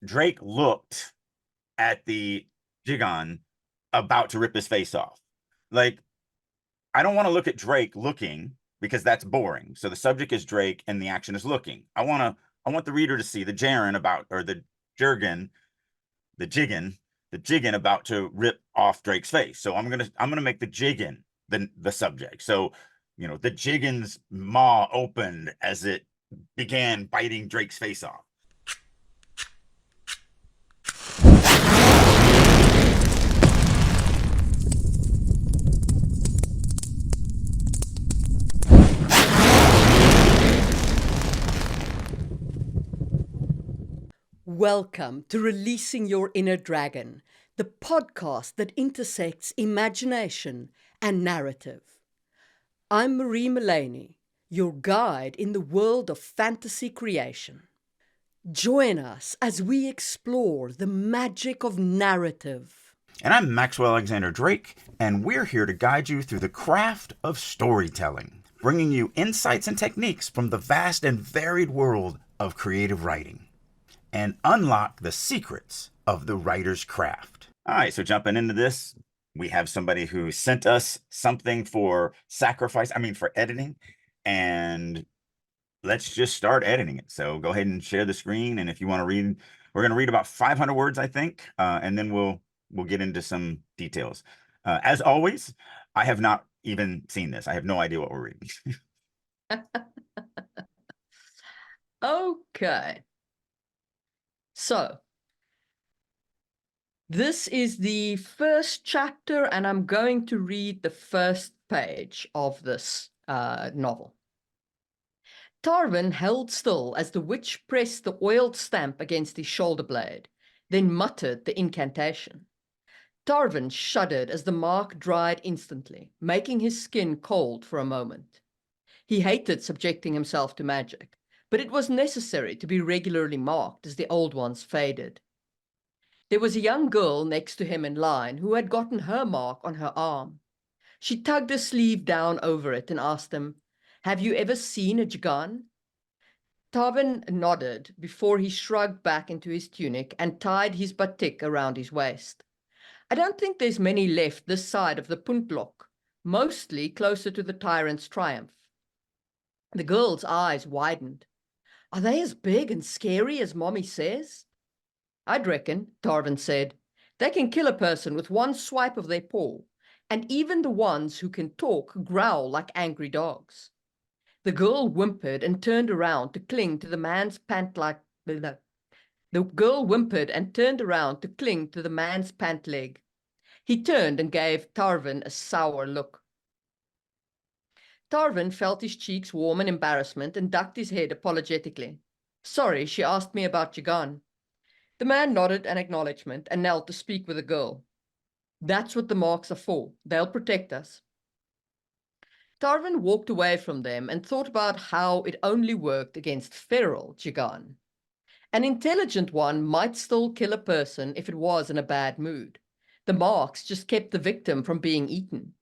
Drake looked at the Jigon about to rip his face off. Like, I don't want to look at Drake looking because that's boring. So the subject is Drake and the action is looking. I want the reader to see the Jaren about, or the Jurgen, the Jigen about to rip off Drake's face. So I'm gonna make the Jigen the subject. So the Jigen's maw opened as it began biting Drake's face off. Welcome to Releasing Your Inner Dragon, the podcast that intersects imagination and narrative. I'm Marie Mullaney, your guide in the world of fantasy creation. Join us as we explore the magic of narrative. And I'm Maxwell Alexander Drake, and we're here to guide you through the craft of storytelling, bringing you insights and techniques from the vast and varied world of creative writing, and unlock the secrets of the writer's craft. All right, so jumping into this, we have somebody who sent us something for for editing, and let's just start editing it. So go ahead and share the screen, and if you want to read, we're going to read about 500 words, I think, and then we'll get into some details. As always, I have not even seen this. I have no idea what we're reading. Okay. So, this is the first chapter, and I'm going to read the first page of this novel. Tarvin held still as the witch pressed the oiled stamp against his shoulder blade, then muttered the incantation. Tarvin shuddered as the mark dried instantly, making his skin cold for a moment. He hated subjecting himself to magic, but it was necessary to be regularly marked as the old ones faded. There was a young girl next to him in line who had gotten her mark on her arm. She tugged her sleeve down over it and asked him, "Have you ever seen a Jigan?" Tarvin nodded before he shrugged back into his tunic and tied his batik around his waist. "I don't think there's many left this side of the Puntlok, mostly closer to the Tyrant's Triumph." The girl's eyes widened. "Are they as big and scary as Mommy says?" "I'd reckon," Tarvin said. "They can kill a person with one swipe of their paw, and even the ones who can talk growl like angry dogs." The girl whimpered and turned around to cling to the man's pant leg. He turned and gave Tarvin a sour look. Tarvin felt his cheeks warm in embarrassment and ducked his head apologetically. "Sorry, she asked me about Jigan." The man nodded an acknowledgement and knelt to speak with the girl. "That's what the marks are for. They'll protect us." Tarvin walked away from them and thought about how it only worked against feral Jigan. An intelligent one might still kill a person if it was in a bad mood. The marks just kept the victim from being eaten.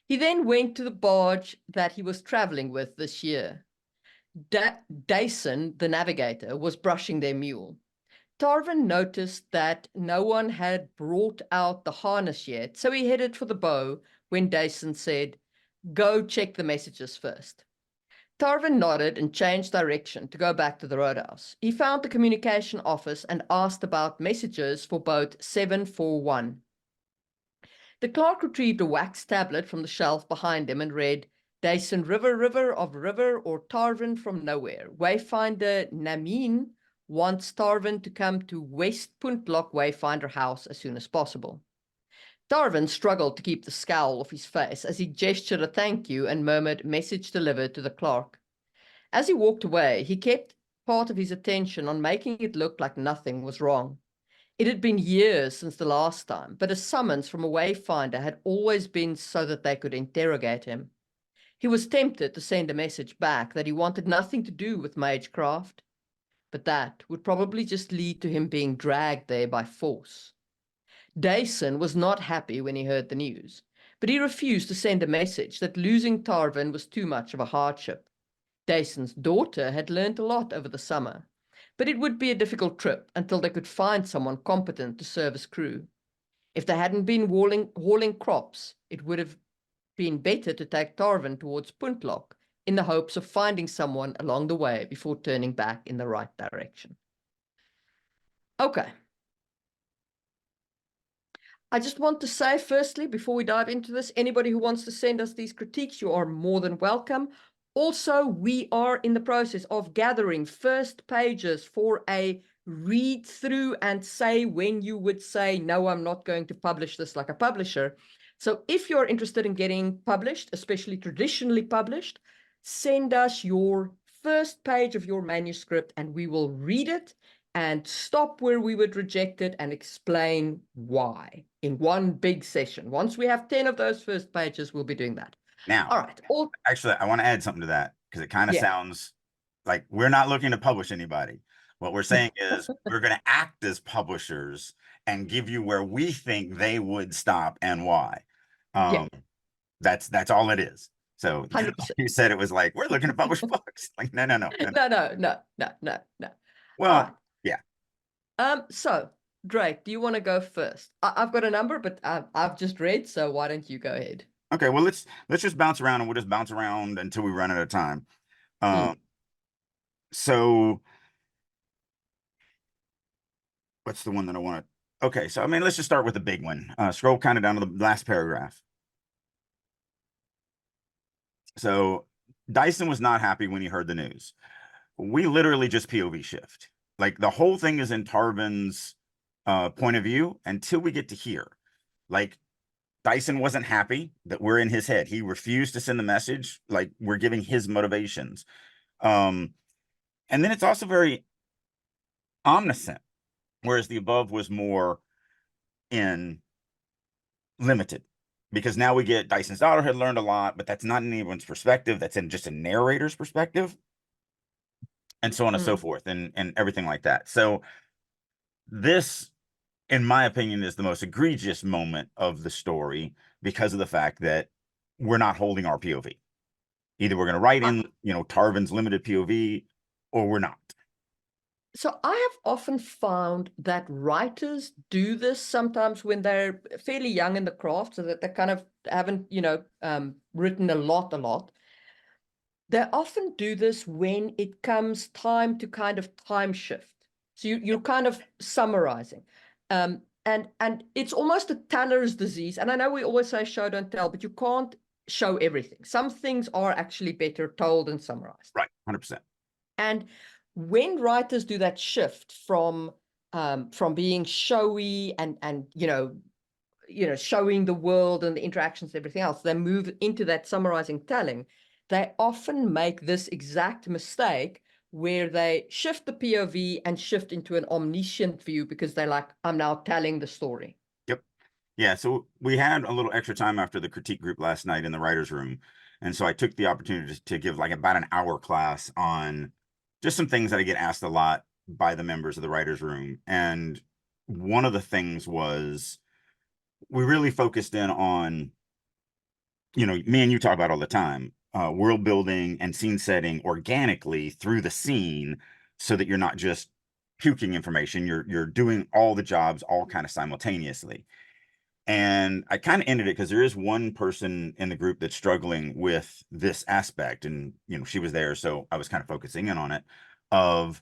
He then went to the barge that he was traveling with this year. Dason, the navigator, was brushing their mule. Tarvin noticed that no one had brought out the harness yet, so he headed for the bow when Dason said, "Go check the messages first." Tarvin nodded and changed direction to go back to the roadhouse. He found the communication office and asked about messages for boat 741. The clerk retrieved a wax tablet from the shelf behind him and read, "Dason River of River or Tarvin from nowhere. Wayfinder Namin wants Tarvin to come to West Puntlok Wayfinder House as soon as possible." Tarvin struggled to keep the scowl off his face as he gestured a thank you and murmured, "Message delivered," to the clerk. As he walked away, he kept part of his attention on making it look like nothing was wrong. It had been years since the last time, but a summons from a wayfinder had always been so that they could interrogate him. He was tempted to send a message back that he wanted nothing to do with magecraft, but that would probably just lead to him being dragged there by force. Dason was not happy when he heard the news, but he refused to send a message that losing Tarvin was too much of a hardship. Dason's daughter had learned a lot over the summer. but it would be a difficult trip until they could find someone competent to serve as crew. If they hadn't been hauling crops, it would have been better to take Tarvin towards Puntlock in the hopes of finding someone along the way before turning back in the right direction. Okay. I just want to say, firstly, before we dive into this, anybody who wants to send us these critiques, you are more than welcome. Also, we are in the process of gathering first pages for a read through and say when you would say, no, I'm not going to publish this like a publisher. So if you're interested in getting published, especially traditionally published, send us your first page of your manuscript and we will read it and stop where we would reject it and explain why in one big session. Once we have 10 of those first pages, we'll be doing that. Now, all right. Actually, I want to add something to that because it kind of sounds like we're not looking to publish anybody. What we're saying is we're going to act as publishers and give you where we think they would stop and why. That's all it is. So 100%. you said it was like, we're looking to publish books. Like, no. Well, all right. yeah. So Drake, do you want to go first? I've got a number, but I've just read, so why don't you go ahead? Okay, well, let's just bounce around and we'll just bounce around until we run out of time. So what's the one that I want to? Okay, so I mean, let's just start with the big one. Scroll kind of down to the last paragraph. So Dyson was not happy when he heard the news. We literally just POV shift. Like the whole thing is in Tarvin's point of view until we get to here. Like Dyson wasn't happy that we're in his head. He refused to send the message. Like we're giving his motivations. And then it's also very omniscient, whereas the above was more in limited. Because now we get Dyson's daughter had learned a lot, but that's not in anyone's perspective. That's in just a narrator's perspective. And so on and so forth, and everything like that. So this, in my opinion, is the most egregious moment of the story because of the fact that we're not holding our POV. Either we're going to write in, Tarvin's limited POV, or we're not. So I have often found that writers do this sometimes when they're fairly young in the craft, so that they kind of haven't, written a lot. They often do this when it comes time to kind of time shift. So you're kind of summarizing. And it's almost a teller's disease. And I know we always say show, don't tell, but you can't show everything. Some things are actually better told and summarized. Right, 100%. And when writers do that shift from being showy and showing the world and the interactions and everything else, they move into that summarizing telling. They often make this exact mistake where they shift the POV and shift into an omniscient view because they're like, I'm now telling the story. Yep. Yeah. So we had a little extra time after the critique group last night in the writer's room. And so I took the opportunity to give like about an hour class on just some things that I get asked a lot by the members of the writer's room. And one of the things was we really focused in on, me and you talk about all the time, world building and scene setting organically through the scene so that you're not just puking information, you're doing all the jobs all kind of simultaneously. And I kind of ended it because there is one person in the group that's struggling with this aspect, and she was there, so I was kind of focusing in on it, of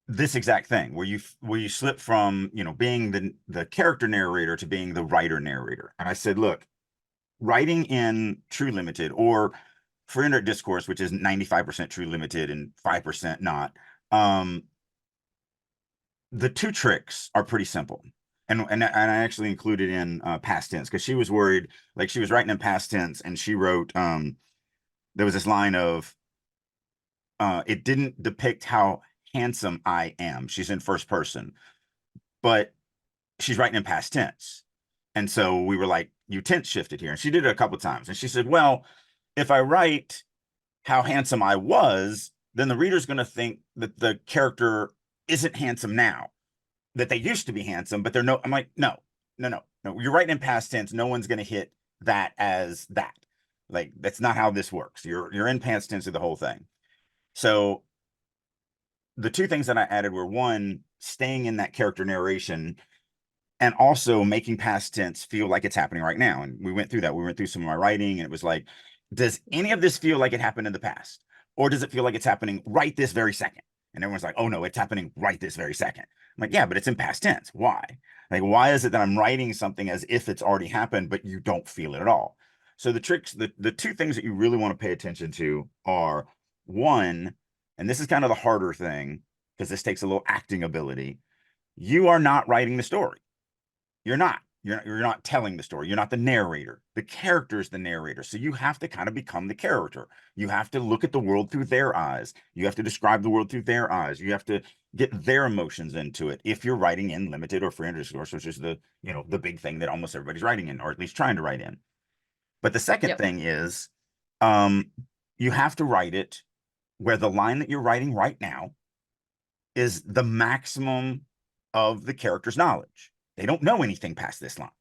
this exact thing where you slip from being the character narrator to being the writer narrator. And I said, look, writing in True Limited or for Internet Discourse, which is 95% True Limited and 5% not, the two tricks are pretty simple. And I actually included in past tense because she was worried, like she was writing in past tense and she wrote, there was this line of, it didn't depict how handsome I am. She's in first person, but she's writing in past tense. And so we were like, you tense shifted here. And she did it a couple of times. And she said, well, if I write how handsome I was, then the reader's going to think that the character isn't handsome now, that they used to be handsome, but they're no. I'm like, no. You're writing in past tense. No one's going to hit that as that. Like, that's not how this works. You're in past tense of the whole thing. So the two things that I added were, one, staying in that character narration, and also making past tense feel like it's happening right now. And we went through that. We went through some of my writing, and it was like, does any of this feel like it happened in the past? Or does it feel like it's happening right this very second? And everyone's like, oh no, it's happening right this very second. I'm like, yeah, but it's in past tense. Why? Like, why is it that I'm writing something as if it's already happened, but you don't feel it at all? So the two things that you really want to pay attention to are, one, and this is kind of the harder thing because this takes a little acting ability. You are not writing the story. You're not. You're not telling the story. You're not the narrator. The character is the narrator. So you have to kind of become the character. You have to look at the world through their eyes. You have to describe the world through their eyes. You have to get their emotions into it. If you're writing in limited or free underscore, which is the, the big thing that almost everybody's writing in, or at least trying to write in. But the second Yep. thing is, um, you have to write it where the line that you're writing right now is the maximum of the character's knowledge. They don't know anything past this line.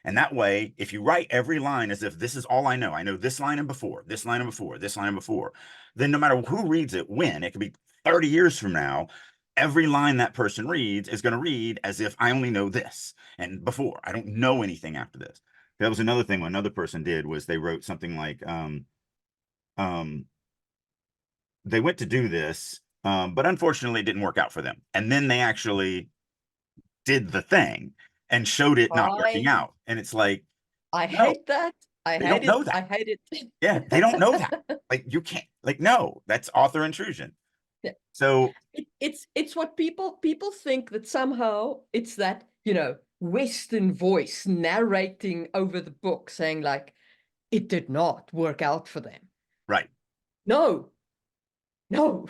And that way, if you write every line as if this is all I know this line and before, this line and before, this line and before, then no matter who reads it, when, it could be 30 years from now, every line that person reads is going to read as if I only know this and before. I don't know anything after this. That was another thing. What another person did was they wrote something like, um, they went to do this, but unfortunately it didn't work out for them. And then they actually did the thing and showed it not working I out. And it's like, I no, hate that. I they hate don't it. know I that. hate Yeah, they don't know that. it. Like, you can't, like, no, that's author intrusion. Yeah. So, It's what people think that somehow it's that, Western voice narrating over the book saying like it did not work out for them. right. No, no,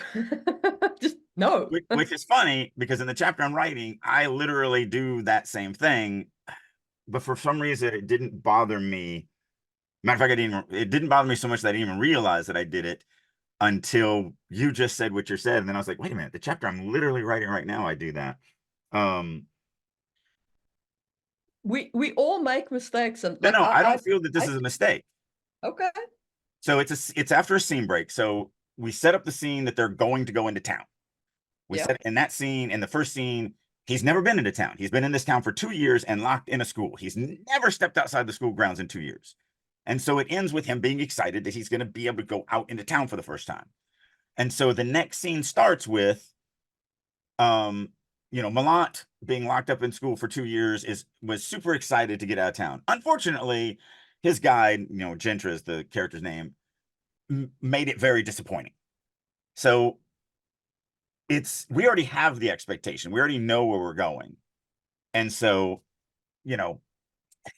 just no. Which is funny because in the chapter I'm writing, I literally do that same thing, but for some reason it didn't bother me. Matter of fact, it didn't bother me so much that I didn't even realize that I did it until you just said what you said. And then I was like, wait a minute, the chapter I'm literally writing right now, I do that. Um, We all make mistakes, and no, like no, I I don't feel that this I is a mistake. okay. So it's after a scene break. So we set up the scene that they're going to go into town. We Yeah. said in that scene, in the first scene, he's never been into town. He's been in this town for 2 years and locked in a school. He's never stepped outside the school grounds in 2 years. And so it ends with him being excited that he's going to be able to go out into town for the first time. And so the next scene starts with, Malant being locked up in school for 2 years was super excited to get out of town. Unfortunately, his guide, Gentra is the character's name, made it very disappointing. So we already have the expectation. We already know where we're going. And so, you know,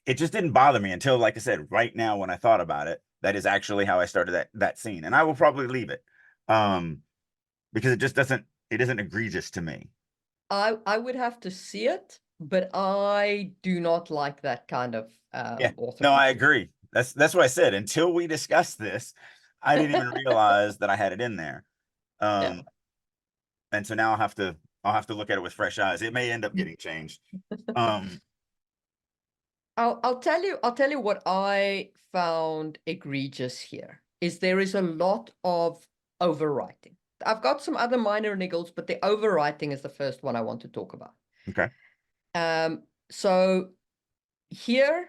it just didn't bother me until, like I said, right now when I thought about it, that is actually how I started that scene. And I will probably leave it. Because it isn't egregious to me. I would have to see it, but I do not like that kind of Yeah. author No, I intrusion. agree. That's what I said. Until we discussed this, I didn't even realize that I had it in there. Yeah. And so now I'll have to look at it with fresh eyes. It may end up getting changed. Um, I'll tell you what I found egregious here is there is a lot of overwriting. I've got some other minor niggles, but the overwriting is the first one I want to talk about. okay. So here,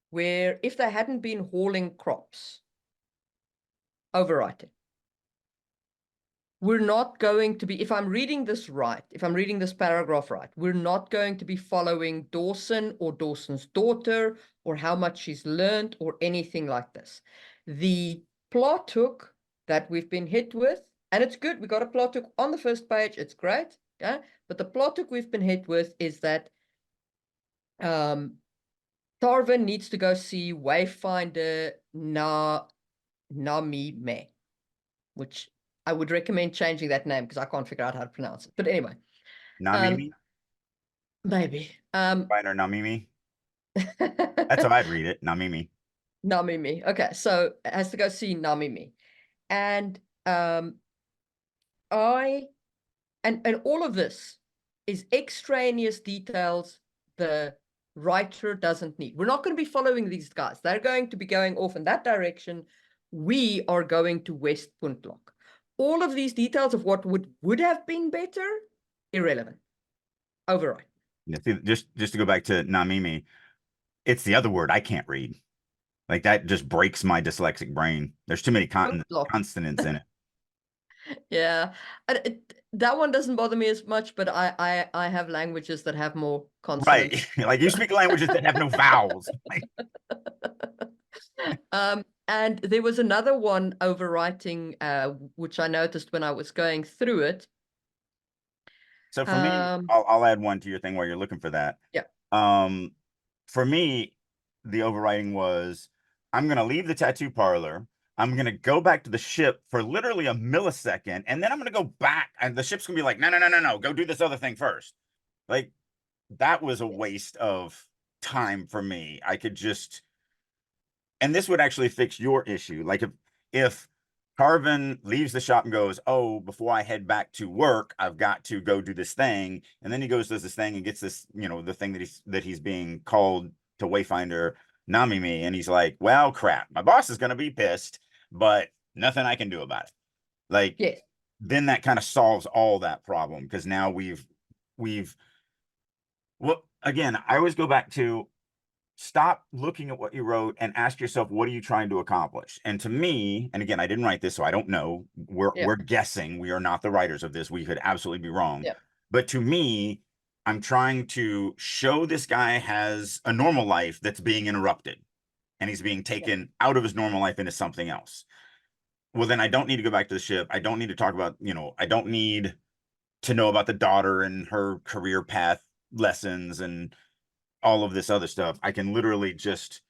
where if they hadn't been hauling crops, overwriting. We're not going to be, if I'm reading this right, if I'm reading this paragraph right, we're not going to be following Dawson or Dawson's daughter or how much she's learned or anything like this. The plot hook that we've been hit with, and it's good, we got a plot hook on the first page, it's great, yeah? But the plot hook we've been hit with is that Tarvin needs to go see Wayfinder Namime, which I would recommend changing that name because I can't figure out how to pronounce it. But anyway, Namimi? maybe. Finder Namimi? That's how I'd read it. Namimi. Namimi. Okay, so it has to go see Namimi. And and all of this is extraneous details the writer doesn't need. We're not going to be following these guys. They're going to be going off in that direction. We are going to West Puntlock. All of these details of what would have been better, irrelevant. Override. Yeah, see, just to go back to Namimi, it's the other word I can't read. Like that just breaks my dyslexic brain. There's too many Block. consonants in it. Yeah, that one doesn't bother me as much, but I have languages that have more Right. consonants. Like you speak languages that have no vowels. Like, And there was another one overwriting, which I noticed when I was going through it. so for me, Um, I'll add one to your thing while you're looking for that. yeah, Um, for me, the overriding was I'm gonna leave the tattoo parlor. I'm gonna go back to the ship for literally a millisecond, and then I'm gonna go back, and the ship's gonna be like, no, no, no, no, no, go do this other thing first. Like that was a yes, waste of time for me. I could just, and this would actually fix your issue. Like if Carvin leaves the shop and goes, oh, before I head back to work, I've got to go do this thing, and then he goes does this thing and gets this, the thing that he's being called to Wayfinder Namimi, and he's like, well, crap, my boss is gonna be pissed, but nothing I can do about it. Like yes, then that kind of solves all that problem because now we've well again, I always go back to stop looking at what you wrote and ask yourself, what are you trying to accomplish? And to me, and again, I didn't write this, so I don't know. yeah, We're guessing. We are not the writers of this. We could absolutely be wrong. yeah, But to me, I'm trying to show this guy has a normal life that's being interrupted and he's being yeah, taken out of his normal life into something else. Well, then I don't need to go back to the ship. I don't need to talk about, I don't need to know about the daughter and her career path lessons and all of this other stuff. I can literally just,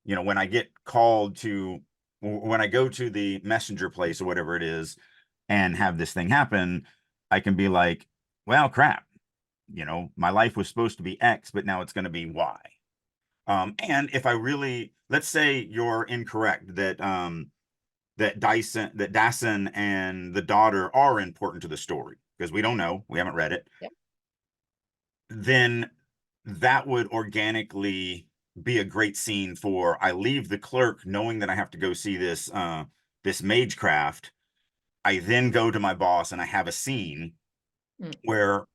when I get called to, when I go to the messenger place or whatever it is and have this thing happen, I can be like, well, crap, my life was supposed to be X, but now it's going to be Y. And if I really, let's say you're incorrect that Dyson and the daughter are important to the story because we don't know, we haven't read it, yeah, then that would organically be a great scene for I leave the clerk knowing that I have to go see this magecraft. I then go to my boss and I have a scene mm, where,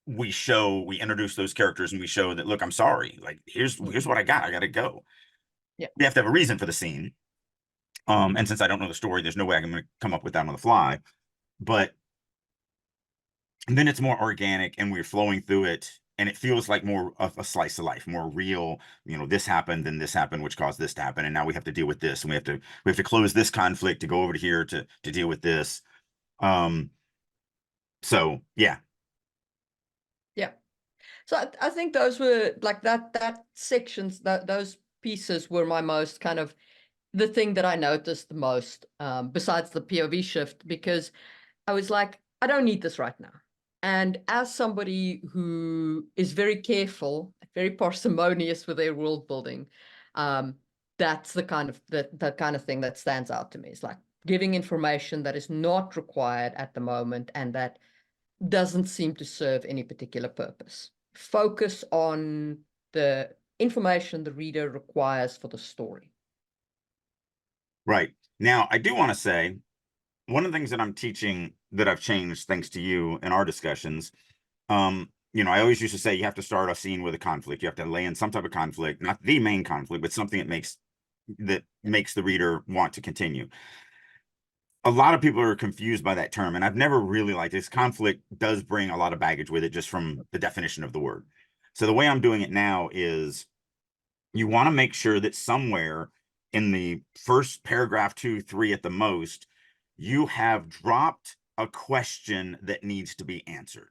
we introduce those characters and we show that, look, I'm sorry. Like mm, here's what I got. I gotta go. yeah, We have to have a reason for the scene. And since I don't know the story, there's no way I'm gonna come up with that on the fly. But then it's more organic and we're flowing through it and it feels like more of a slice of life, more real. This happened, then this happened, which caused this to happen, and now we have to deal with this, and we have to close this conflict to go over to here to deal with this. um so yeah. yeah. So I think those were like that sections, those pieces were my most kind of the thing that I noticed the most, besides the POV shift, because I was like, I don't need this right now. And as somebody who is very careful, very parsimonious with their world building, um, that's the kind of that kind of thing that stands out to me. It's like giving information that is not required at the moment and that doesn't seem to serve any particular purpose. Focus on the information the reader requires for the story. Right. Now I do want to say one of the things that I'm teaching that I've changed thanks to you in our discussions. I always used to say you have to start a scene with a conflict. You have to lay in some type of conflict, not the main conflict, but something that makes the reader want to continue. A lot of people are confused by that term, and I've never really liked this. Conflict does bring a lot of baggage with it just from the definition of the word. So the way I'm doing it now is you want to make sure that somewhere in the first paragraph, 2, 3 at the most, you have dropped a question that needs to be answered.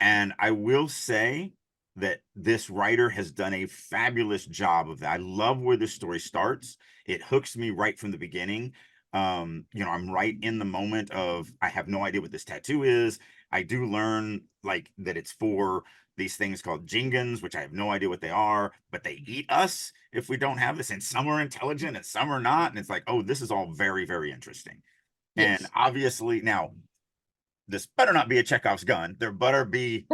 And I will say that this writer has done a fabulous job of that. I love where this story starts. It hooks me right from the beginning. I'm right in the moment of I have no idea what this tattoo is. I do learn like that it's for these things called jingans, which I have no idea what they are, but they eat us if we don't have this. And some are intelligent and some are not. And it's like, oh, this is all very, very interesting. And Yes. obviously now this better not be a Chekhov's gun. There better be,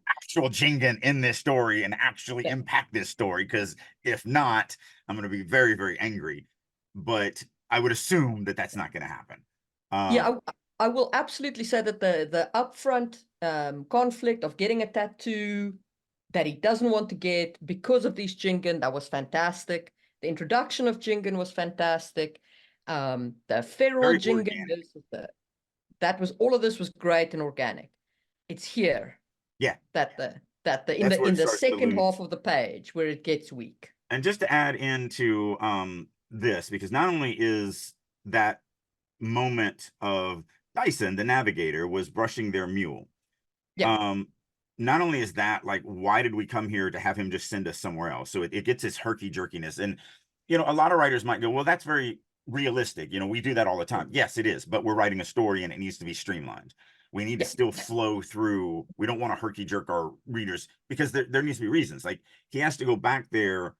actual Jingan in this story and actually Yeah. impact this story. Because if not, I'm going to be very, very angry. But I would assume that that's not going to happen. Um, Yeah, I will absolutely say that the upfront conflict of getting a tattoo that he doesn't want to get because of these Jingen, that was fantastic. The introduction of Jingen was fantastic. The feral Very Jingen, organic. that was, all of this was great and organic. It's here Yeah, that the that's where in it the starts to second lose. half of the page where it gets weak. And just to add into this, because not only is that moment of Dyson, the navigator, was brushing their mule. Yeah, Um, not only is that like, why did we come here to have him just send us somewhere else? So it gets his herky jerkiness. And, you know, a lot of writers might go, well, that's very realistic. You know, we do that all the time. Yes, it is, but we're writing a story and it needs to be streamlined. We need to yeah, still flow through. We don't want to herky jerk our readers because there needs to be reasons. Like he has to go back there.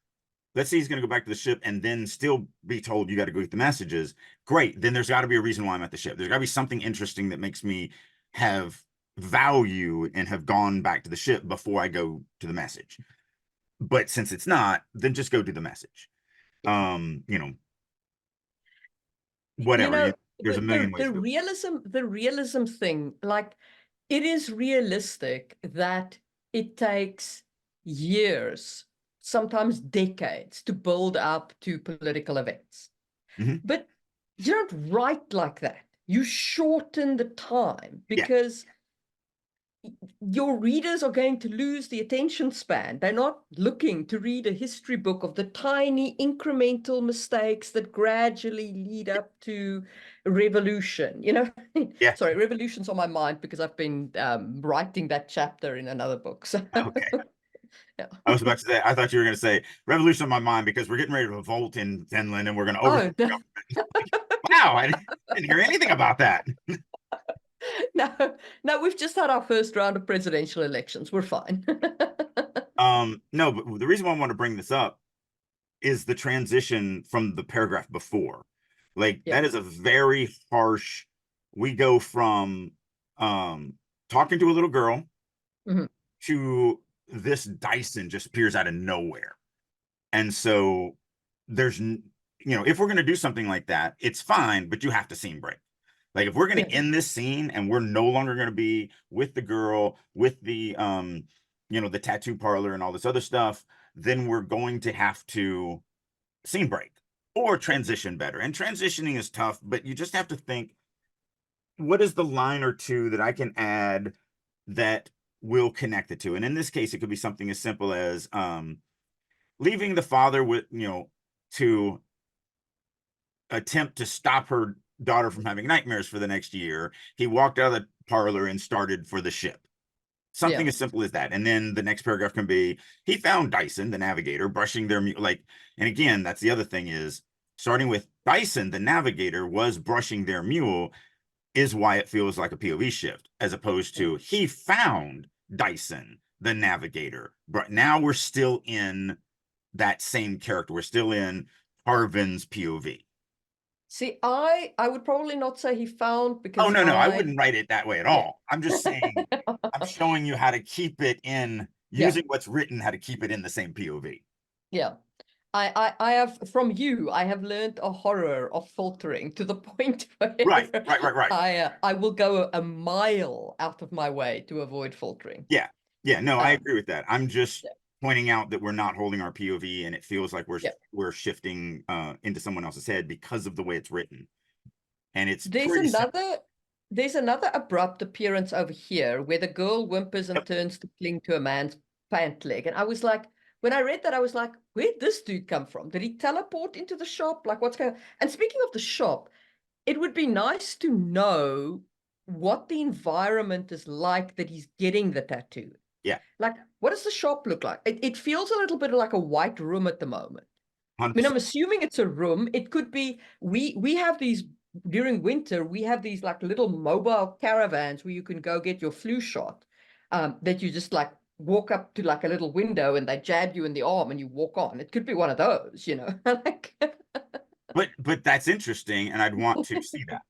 Let's say he's going to go back to the ship and then still be told you got to go get the messages. Great. Then there's got to be a reason why I'm at the ship. There's got to be something interesting that makes me have value and have gone back to the ship before I go to the message. But since it's not, then just go to the message. yeah. You know, You whatever. know, There's a million ways to go. the realism thing, like it is realistic that it takes years, sometimes decades, to build up to political events. Mhm. But you don't write like that. You shorten the time Yeah, because your readers are going to lose the attention span. They're not looking to read a history book of the tiny incremental mistakes that gradually lead up to revolution. You know, yeah. sorry, revolution's on my mind because I've been writing that chapter in another book. So, Okay. yeah. I was about to say, I thought you were going to say revolution on my mind because we're getting ready to revolt in Finland and we're going to overthrow Oh, the government. Like, wow, I didn't hear anything about that. no, no, we've just had our first round of presidential elections. We're fine. No, but the reason why I want to bring this up is the transition from the paragraph before. Like Yeah. that is a very harsh. We go from um talking to a little girl Mhm. to this Dyson just appears out of nowhere. And so there's if we're going to do something like that, it's fine, but you have to scene break. Like if we're going Yeah. to end this scene and we're no longer going to be with the girl, with the the tattoo parlor and all this other stuff, then we're going to have to scene break or transition better. And transitioning is tough, but you just have to think, what is the line or two that I can add that will connect the two? And in this case, it could be something as simple as leaving the father with, to attempt to stop her daughter from having nightmares for the next year. He walked out of the parlor and started for the ship. Something Yeah. as simple as that. And then the next paragraph can be, he found Dyson, the navigator, brushing their like, and again, that's the other thing is starting with Dyson, the navigator, was brushing their mule, is why it feels like a POV shift, as opposed to he found Dyson, the navigator. But now we're still in that same character. We're still in Harvin's POV. See, I would probably not say he found Oh, because no, I wouldn't write it that way at yeah. all. I'm just saying, I'm showing you how to keep it in, Yeah, using what's written, how to keep it in the same POV. yeah. I have from you, I have learned a horror of filtering to the point Right, where right. I will go a mile out of my way to avoid filtering. Yeah, yeah, no, I Um, agree with that. I'm just yeah, pointing out that we're not holding our POV and it feels like yeah. we're shifting into someone else's head because of the way it's written. And it's There's pretty simple. another there's another abrupt appearance over here where the girl whimpers and Yep. turns to cling to a man's pant leg. And I was like, when I read that, I was like, where'd this dude come from? Did he teleport into the shop? Like, what's going on? And speaking of the shop, it would be nice to know what the environment is like that he's getting the tattoo. Yeah, Like, what does the shop look like? It feels a little bit like a white room at the moment. I mean, 100%. I'm assuming it's a room. It could be, we have these during winter, we have these like little mobile caravans where you can go get your flu shot. That you just like walk up to like a little window and they jab you in the arm and you walk on. It could be one of those, you know. Like, But that's interesting, and I'd want to see that.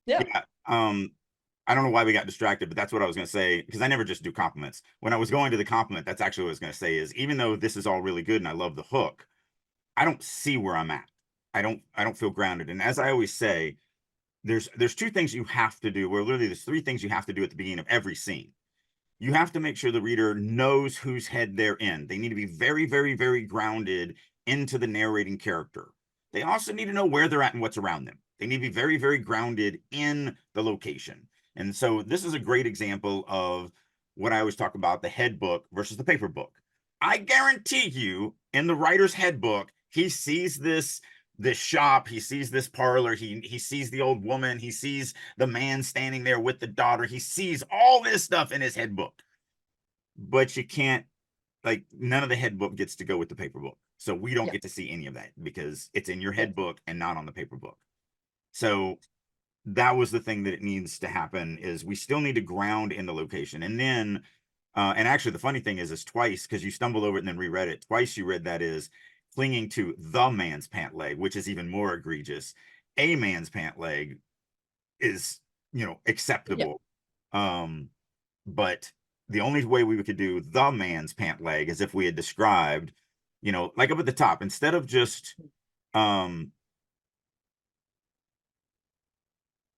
yeah. Yeah. I don't know why we got distracted, but that's what I was going to say because I never just do compliments. When I was going to the compliment, that's actually what I was going to say is even though this is all really good and I love the hook, I don't see where I'm at. I don't feel grounded. And as I always say, there's two things you have to do, or literally there's three things you have to do at the beginning of every scene. You have to make sure the reader knows whose head they're in. They need to be very, very, very grounded into the narrating character. They also need to know where they're at and what's around them. They need to be very, very grounded in the location. And so this is a great example of what I always talk about, the head book versus the paper book. I guarantee you, in the writer's head book, he sees this shop, he sees this parlor, he sees the old woman, he sees the man standing there with the daughter, he sees all this stuff in his head book. But you can't, like, none of the head book gets to go with the paper book. So we don't Yeah. get to see any of that because it's in your Yeah. head book and not on the paper book. So that was the thing that it needs to happen, is we still need to ground in the location. And then and actually the funny thing is twice, because you stumbled over it and then reread it twice, you read that is clinging to the man's pant leg, which is even more egregious. A man's pant leg is, Yeah. acceptable. But the only way we could do the man's pant leg is if we had described, like up at the top, instead of just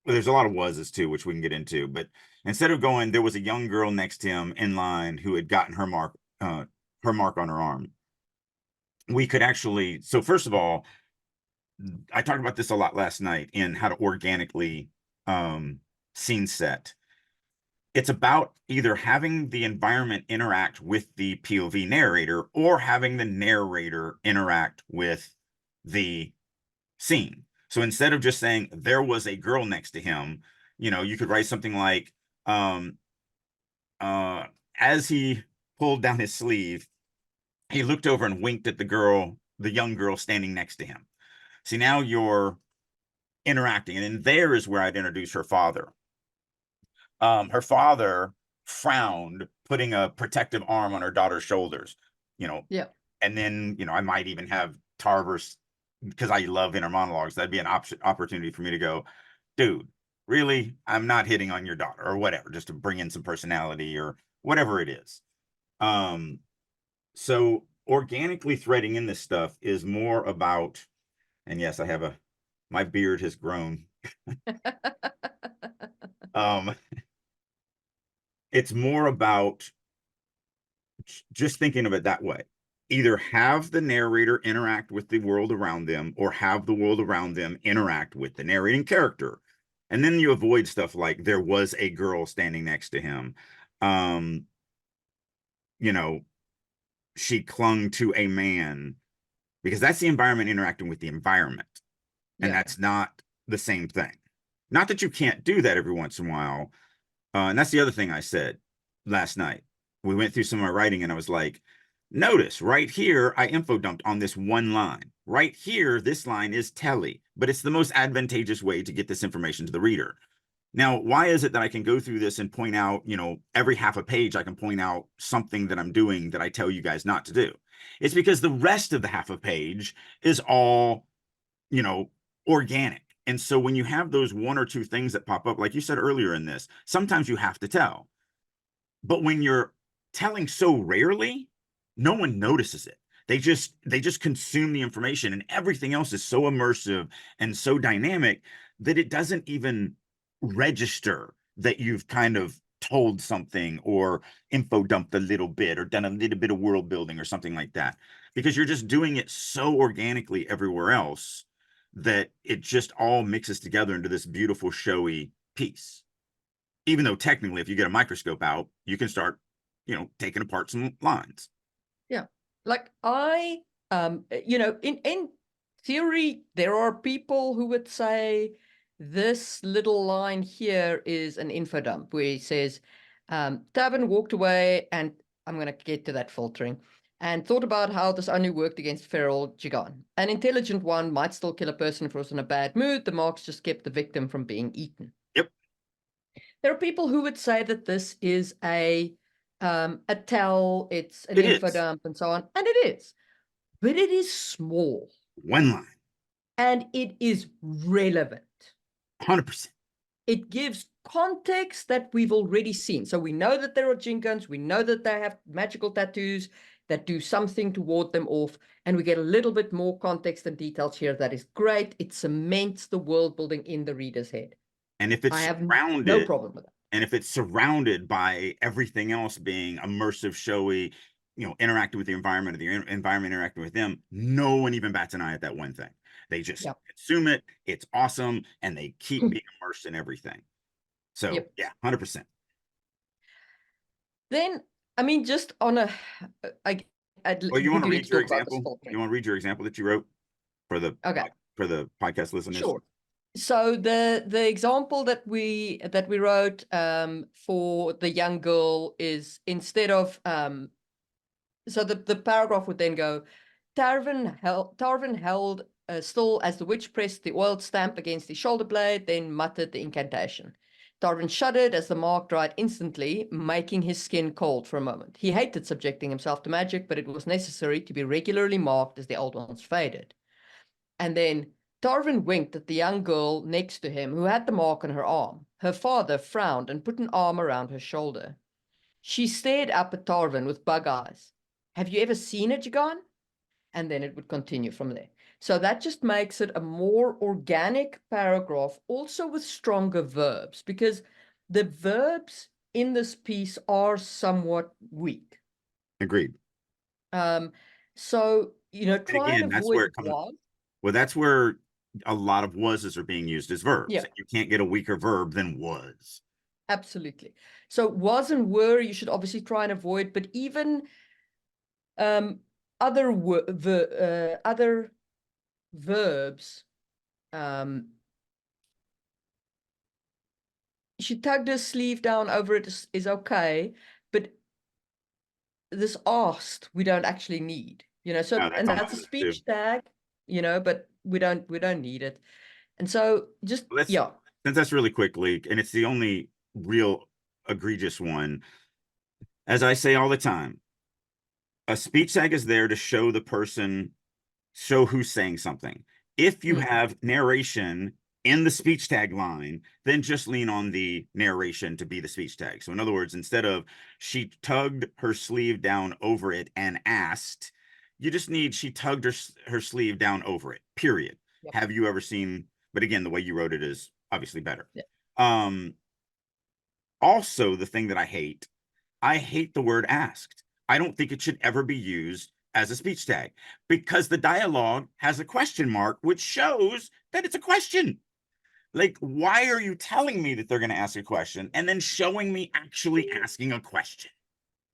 well, there's a lot of wases too, which we can get into, but instead of going, there was a young girl next to him in line who had gotten her mark on her arm. We could actually, so first of all, I talked about this a lot last night in how to organically scene set. It's about either having the environment interact with the POV narrator or having the narrator interact with the scene. So instead of just saying there was a girl next to him, you could write something like, um, as he pulled down his sleeve, he looked over and winked at the young girl standing next to him. See, now you're interacting. And then there is where I'd introduce her father. Her father frowned, putting a protective arm on her daughter's shoulders, Yeah. and then, I might even have Tarver's, because I love inner monologues. That'd be an opportunity for me to go, dude, really? I'm not hitting on your daughter, or whatever, just to bring in some personality or whatever it is. So organically threading in this stuff is more about, and yes, my beard has grown. Um, it's more about just thinking of it that way. Either have the narrator interact with the world around them, or have the world around them interact with the narrating character. And then you avoid stuff like there was a girl standing next to him. Um, you know, she clung to a man, because that's the environment interacting with the environment. And Yeah. that's not the same thing. Not that you can't do that every once in a while. And that's the other thing I said last night. We went through some of my writing and I was like, notice right here, I info dumped on this one line. Right here, this line is telly, but it's the most advantageous way to get this information to the reader. Now, why is it that I can go through this and point out, every half a page, I can point out something that I'm doing that I tell you guys not to do? It's because the rest of the half a page is all, organic. And so when you have those one or two things that pop up, like you said earlier in this, sometimes you have to tell. But when you're telling so rarely, no one notices it. They just consume the information, and everything else is so immersive and so dynamic that it doesn't even register that you've kind of told something or info dumped a little bit or done a little bit of world building or something like that, because you're just doing it so organically everywhere else that it just all mixes together into this beautiful showy piece. Even though technically, if you get a microscope out, you can start, taking apart some lines. Yeah. Like in theory, there are people who would say this little line here is an info dump where he says, Tavern walked away, and I'm going to get to that filtering, and thought about how this only worked against feral Jigan. An intelligent one might still kill a person if it was in a bad mood. The marks just kept the victim from being eaten. Yep. There are people who would say that this is a tell, it's an It info is dump, and so on, and it is, but it is small one line, and it is relevant. 100%. it gives context that we've already seen. So we know that there are Jinkans, we know that they have magical tattoos that do something to ward them off, and we get a little bit more context and details here. That is great. It cements the world building in the reader's head. And if it's I have no surrounded, problem with that. and if it's surrounded by everything else being immersive, showy, interacting with the environment, or the environment interacting with them, no one even bats an eye at that one thing. They just consume it. It's awesome, and they keep being immersed in everything. So yeah, 100%. Then, I mean, just on a, Well, you we want to do need read to your talk about this example? filtering. You want to read your example that you wrote for the podcast listeners? Sure. So the example that we wrote for the young girl is, instead of so the paragraph would then go, Tarvin held still as the witch pressed the oiled stamp against his shoulder blade, then muttered the incantation. Tarvin shuddered as the mark dried instantly, making his skin cold for a moment. He hated subjecting himself to magic, but it was necessary to be regularly marked as the old ones faded. And then Tarvin winked at the young girl next to him, who had the mark on her arm. Her father frowned and put an arm around her shoulder. She stared up at Tarvin with bug eyes. Have you ever seen a Jagan? And then it would continue from there. So that just makes it a more organic paragraph, also with stronger verbs, because the verbs in this piece are somewhat weak. Agreed. So, try and avoid was. Well, that's where a lot of wases are being used as verbs. Yeah. You can't get a weaker verb than was. Absolutely. So was and were you should obviously try and avoid, but even other verbs, she tugged her sleeve down over it is okay, but this asked we don't actually need, so No, and that's a speech tag, but we don't need it. And so just since that's really quickly, and it's the only real egregious one, as I say all the time, a speech tag is there to show the person, show who's saying something. If you have narration in the speech tag line, then just lean on the narration to be the speech tag. So in other words, instead of she tugged her sleeve down over it and asked, you just need she tugged her sleeve down over it, period. Yep. Have you ever seen, but again, the way you wrote it is obviously better. Yep. Also, the thing that I hate the word asked. I don't think it should ever be used as a speech tag because the dialogue has a question mark, which shows that it's a question. Like, why are you telling me that they're going to ask a question and then showing me actually asking a question?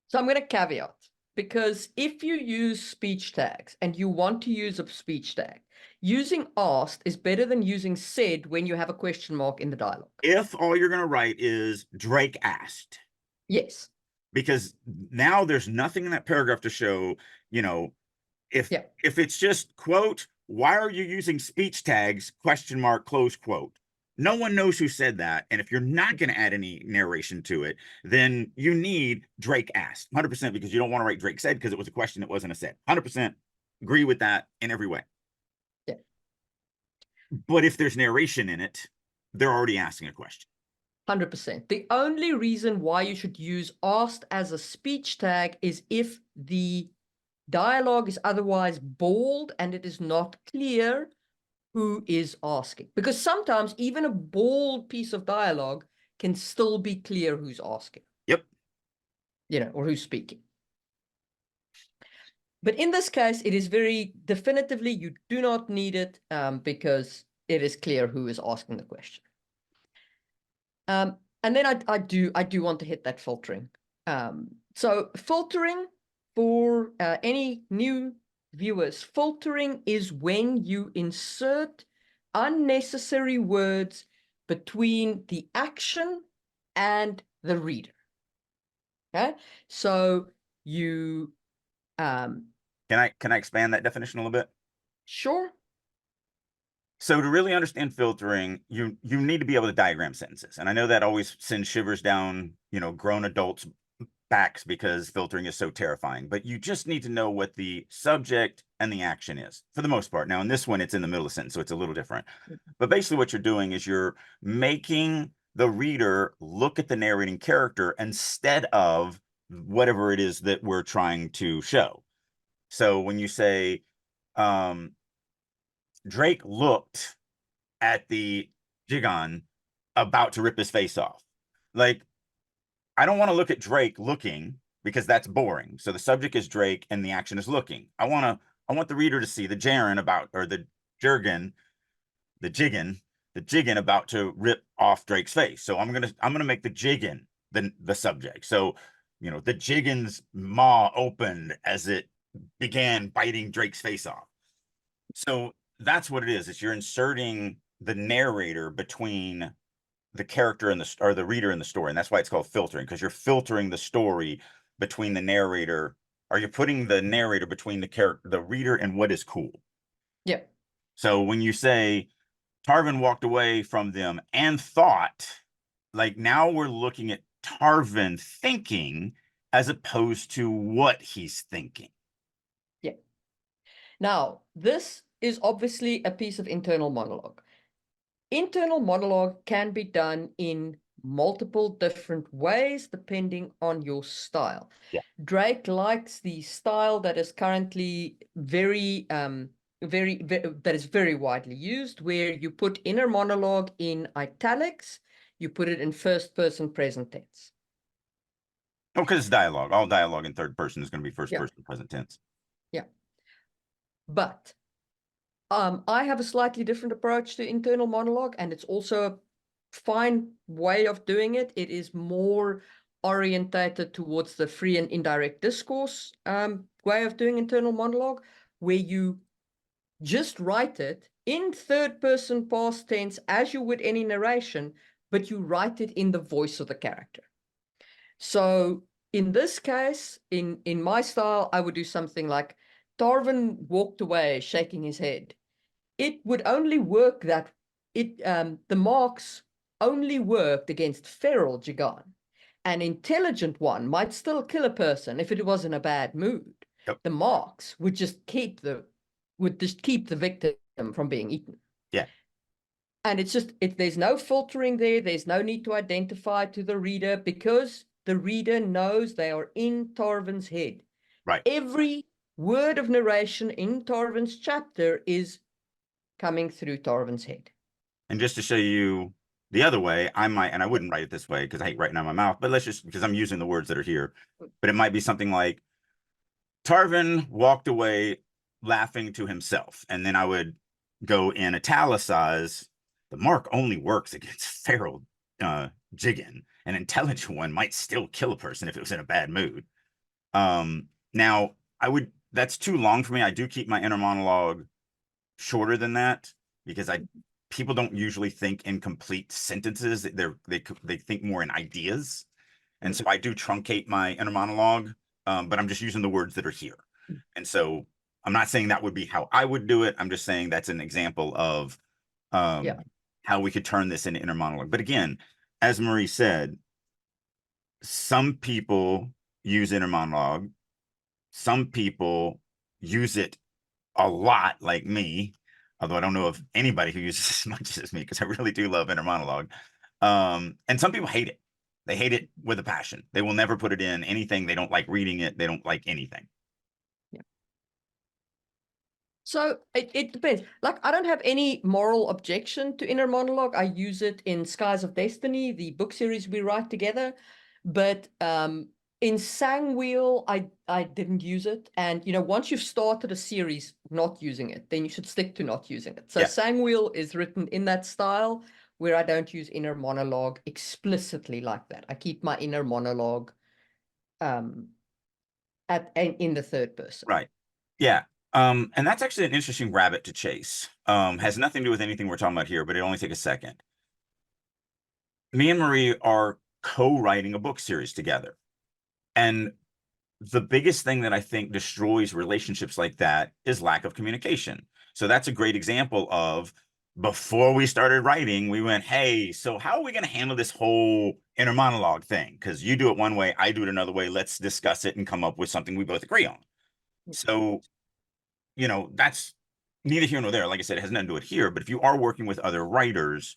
So I'm going to caveat, because if you use speech tags and you want to use a speech tag, using asked is better than using said when you have a question mark in the dialogue. If all you're going to write is Drake asked. Yes. Because now there's nothing in that paragraph to show, if it's just quote, why are you using speech tags, question mark, close quote? No one knows who said that. And if you're not going to add any narration to it, then you need Drake asked 100%, because you don't want to write Drake said because it was a question. It wasn't a said. 100% agree with that in every way. Yeah. But if there's narration in it, they're already asking a question. 100%. The only reason why you should use asked as a speech tag is if the dialogue is otherwise bold and it is not clear who is asking. Because sometimes even a bold piece of dialogue can still be clear who's asking. Yep. Or who's speaking. But in this case, it is very definitively, you do not need it because it is clear who is asking the question. And then I do want to hit that filtering. So filtering, for any new viewers, filtering is when you insert unnecessary words between the action and the reader. Okay, so you can I expand that definition a little bit? Sure. So to really understand filtering, you need to be able to diagram sentences. And I know that always sends shivers down, grown adults' backs because filtering is so terrifying. But you just need to know what the subject and the action is for the most part. Now, in this one, it's in the middle of the sentence, so it's a little different. But basically what you're doing is you're making the reader look at the narrating character instead of whatever it is that we're trying to show. So when you say, Drake looked at the Jigan about to rip his face off. Like, I don't want to look at Drake looking because that's boring. So the subject is Drake and the action is looking. I want the reader to see the Jaren about, or the Jurgen, the Jiggin about to rip off Drake's face. So I'm gonna make the Jiggin the subject. So, the Jiggin's maw opened as it began biting Drake's face off. So that's what it is. It's you're inserting the narrator between the character and the reader in the story, and that's why it's called filtering, because you're filtering the story between the narrator, or you're putting the narrator between the reader and what is cool. Yeah. So when you say Tarvin walked away from them and thought, like, now we're looking at Tarvin thinking as opposed to what he's thinking. Yeah. Now, this is obviously a piece of internal monologue. Internal monologue can be done in multiple different ways depending on your style. Yeah. Drake likes the style that is currently very that is very widely used, where you put inner monologue in italics, you put it in first person present tense. Oh, because it's dialogue. All dialogue in third person is going to be first person present tense. Yeah. But I have a slightly different approach to internal monologue, and it's also a fine way of doing it. It is more orientated towards the free and indirect discourse way of doing internal monologue, where you just write it in third person past tense as you would any narration, but you write it in the voice of the character. So in this case, in my style, I would do something like, Tarvin walked away shaking his head. It would only work that the marks only worked against feral Jigan. An intelligent one might still kill a person if it was in a bad mood. Yep. The marks would just keep the victim from being eaten. Yeah. And there's no filtering there. There's no need to identify to the reader, because the reader knows they are in Tarvin's head. Right. Every word of narration in Tarvin's chapter is coming through Tarvin's head. And just to show you the other way, I might, and I wouldn't write it this way because I hate writing out my mouth, but let's just, because I'm using the words that are here, but it might be something like, Tarvin walked away laughing to himself. And then I would go in italicize, the mark only works against feral Jiggin. An intelligent one might still kill a person if it was in a bad mood. Now, that's too long for me. I do keep my inner monologue shorter than that, because people don't usually think in complete sentences. They think more in ideas. And so I do truncate my inner monologue, but I'm just using the words that are here. And so I'm not saying that would be how I would do it. I'm just saying that's an example of how we could turn this into inner monologue. But again, as Marie said, some people use inner monologue. Some people use it a lot, like me, although I don't know of anybody who uses as much as me, because I really do love inner monologue. And some people hate it. They hate it with a passion. They will never put it in anything. They don't like reading it. They don't like anything. Yeah. So it depends. Like, I don't have any moral objection to inner monologue. I use it in Skies of Destiny, the book series we write together. But in Sangwheel, I didn't use it. And, once you've started a series not using it, then you should stick to not using it. So Sangwheel is written in that style, where I don't use inner monologue explicitly like that. I keep my inner monologue in the third person. Right. Yeah. And that's actually an interesting rabbit to chase. Has nothing to do with anything we're talking about here, but it only take a second. Me and Marie are co-writing a book series together. And the biggest thing that I think destroys relationships like that is lack of communication. So that's a great example of, before we started writing, we went, hey, so how are we going to handle this whole inner monologue thing? Because you do it one way, I do it another way. Let's discuss it and come up with something we both agree on. So, that's neither here nor there. Like I said, it has nothing to do with here. But if you are working with other writers,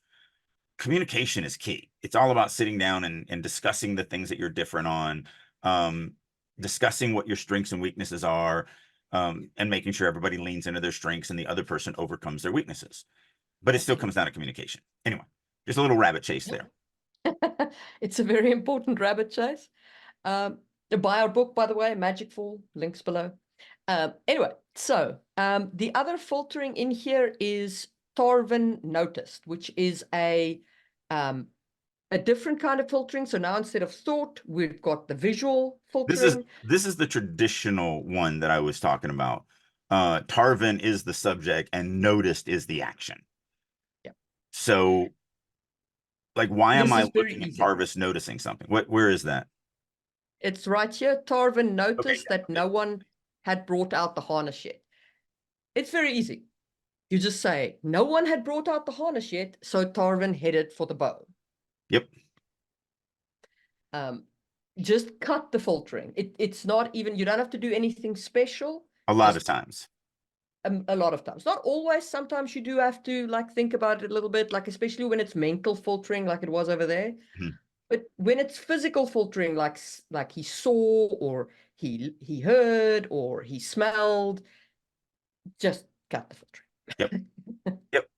communication is key. It's all about sitting down and discussing the things that you're different on, um, discussing what your strengths and weaknesses are, and making sure everybody leans into their strengths and the other person overcomes their weaknesses. But it still comes down Absolutely. to communication. Anyway, just a little rabbit chase Yeah. there. It's a very important rabbit chase. Um, buy our book, by the way, Magic Fall, links below. Anyway, so the other filtering in here is Tarvin Noticed, which is um, a different kind of filtering. So now instead of thought, we've got the visual filtering. This is the traditional one that I was talking about. Tarvin is the subject and noticed is the action. Yeah. So, like, why am This I is very looking at easy. Tarvis noticing something? Where is that? It's right here. Tarvin Okay, noticed that yeah. no one had brought out the harness yet. It's very easy. You just say, no one had brought out the harness yet, so Tarvin headed for the bow. Yep. Um, just cut the filtering. It's not even, you don't have to do anything special. A lot of Just times. a lot of times. Not always. Sometimes you do have to like think about it a little bit, like especially when it's mental filtering like it was over there. Mhm. But when it's physical filtering, like he saw or he heard or he smelled, just cut the Yep. filtering. Yep.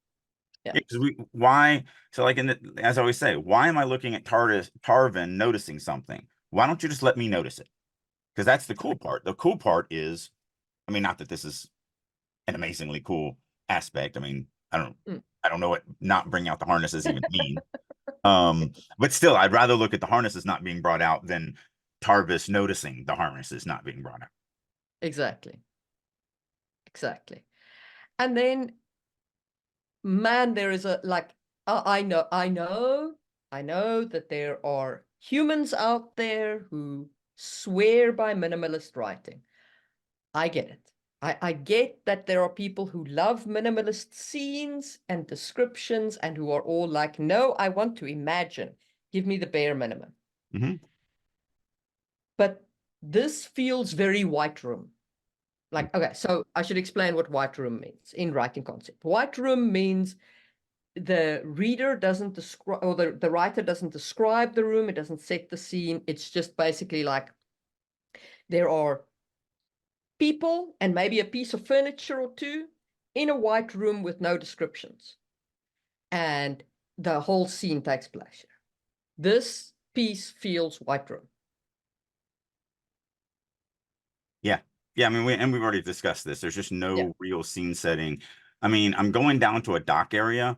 Yeah. Yeah, 'cause why? So, like, as I always say, why am I looking at Tarvin noticing something? Why don't you just let me notice it? Because that's the cool part. The cool part is, I mean, not that this is an amazingly cool aspect. I mean, Mm. I don't know what not bringing out the harnesses even mean. But still, I'd rather look at the harnesses not being brought out than Tarvis noticing the harnesses not being brought out. Exactly. Exactly. And then, man, there is a like I know that there are humans out there who swear by minimalist writing. I get it. I get that there are people who love minimalist scenes and descriptions and who are all like, no, I want to imagine. Give me the bare minimum. Mhm. But this feels very White Room. Like, okay, so I should explain what White Room means in writing concept. White Room means the reader doesn't describe, or the writer doesn't describe the room, it doesn't set the scene. It's just basically like there are people and maybe a piece of furniture or two in a white room with no descriptions. And the whole scene takes place here. This piece feels White Room. Yeah. Yeah. I mean, we've already discussed this. There's just Yeah. no real scene setting. I mean, I'm going down to a dock area,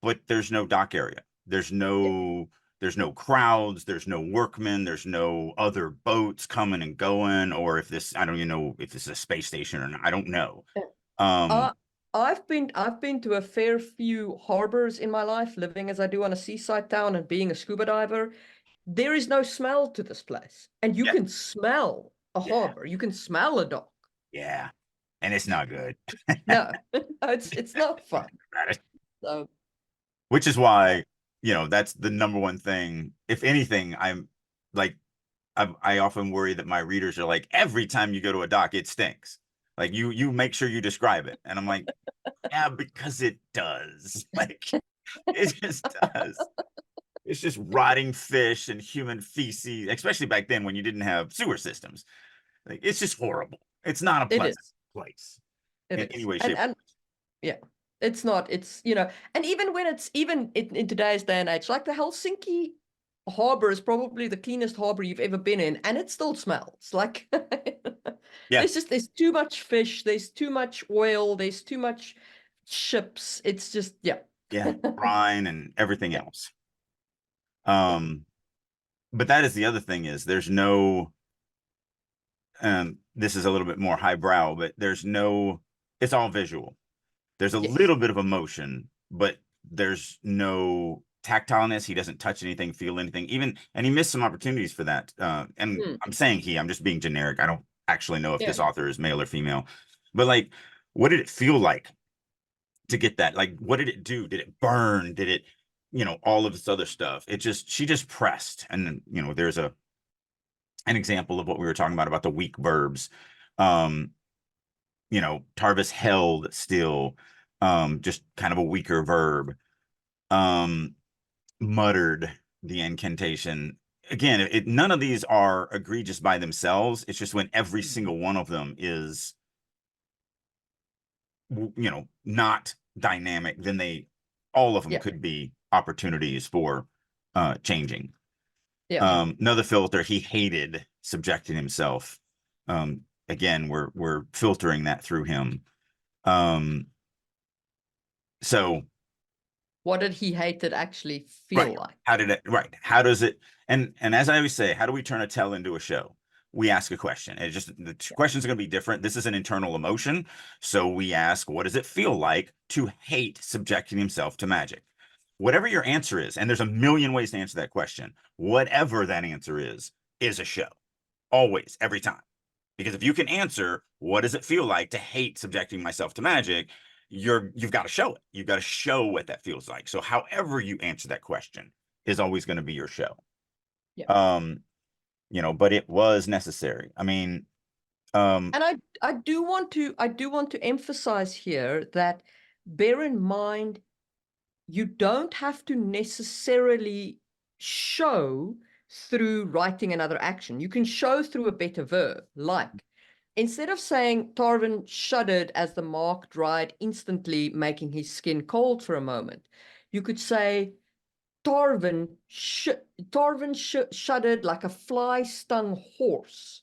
but there's no dock area. Yeah. There's no crowds, there's no workmen, there's no other boats coming and going, or if this, I don't even know if this is a space station or not. I don't know. Yeah. Um, Uh, I've been to a fair few harbors in my life, living as I do on a seaside town and being a scuba diver. There is no smell to this place, and you yeah, can smell a yeah, harbor. You can smell a dock. yeah. And it's not good. No, it's not fun. So Which is yeah, why, that's the number one thing. If anything, I'm like, I often worry that my readers are like, every time you go to a dock, it stinks. Like you make sure you describe it. And I'm like, yeah, because it does. Like it just does. It's just rotting fish and human feces, especially back then when you didn't have sewer systems. Like it's just horrible. It's not a it pleasant is. place It in any is. way, And shape, or yeah, it's not. It's and even when it's even in today's day and age, like the Helsinki harbor is probably the cleanest harbor you've ever been in, and it still smells like yeah, there's too much fish, there's too much oil, there's too much ships. It's just yeah. yeah, brine and everything Yeah. else. Yeah. But that is the other thing is there's no this is a little bit more highbrow, but it's all visual. There's a Yes. little bit of emotion, but there's no tactileness. He doesn't touch anything, feel anything, and he missed some opportunities for that. And Mm. I'm saying I'm just being generic. I don't actually know if Yeah. this author is male or female, but like, what did it feel like to get that? Like, what did it do? Did it burn? Did it, all of this other stuff? She just pressed. And then, there's an example of what we were talking about the weak verbs. Um, Tarvis held still, just kind of a weaker verb. Um, muttered the incantation. Again, none of these are egregious by themselves. It's just when every single one of them is, not dynamic, then all of them Yeah. could be opportunities for changing. Yeah. Another filter, he hated subjecting himself. Again, we're filtering that through him. So What did he hate it actually right, feel like? how does it, and as I always say, how do we turn a tell into a show? We ask a question. And just the questions are going to be different. This is an internal emotion. So we ask, what does it feel like to hate subjecting himself to magic? Whatever your answer is, and there's a million ways to answer that question, whatever that answer is a show. Always, every time. Because if you can answer, what does it feel like to hate subjecting myself to magic? You've got to show it. You've got to show what that feels like. So however you answer that question is always going to be your show. Yeah. But it was necessary. I mean, And I do want to emphasize here that bear in mind you don't have to necessarily show through writing another action. You can show through a better verb, like instead of saying Tarvin shuddered as the mark dried instantly, making his skin cold for a moment, you could say Tarvin shuddered like a fly-stung horse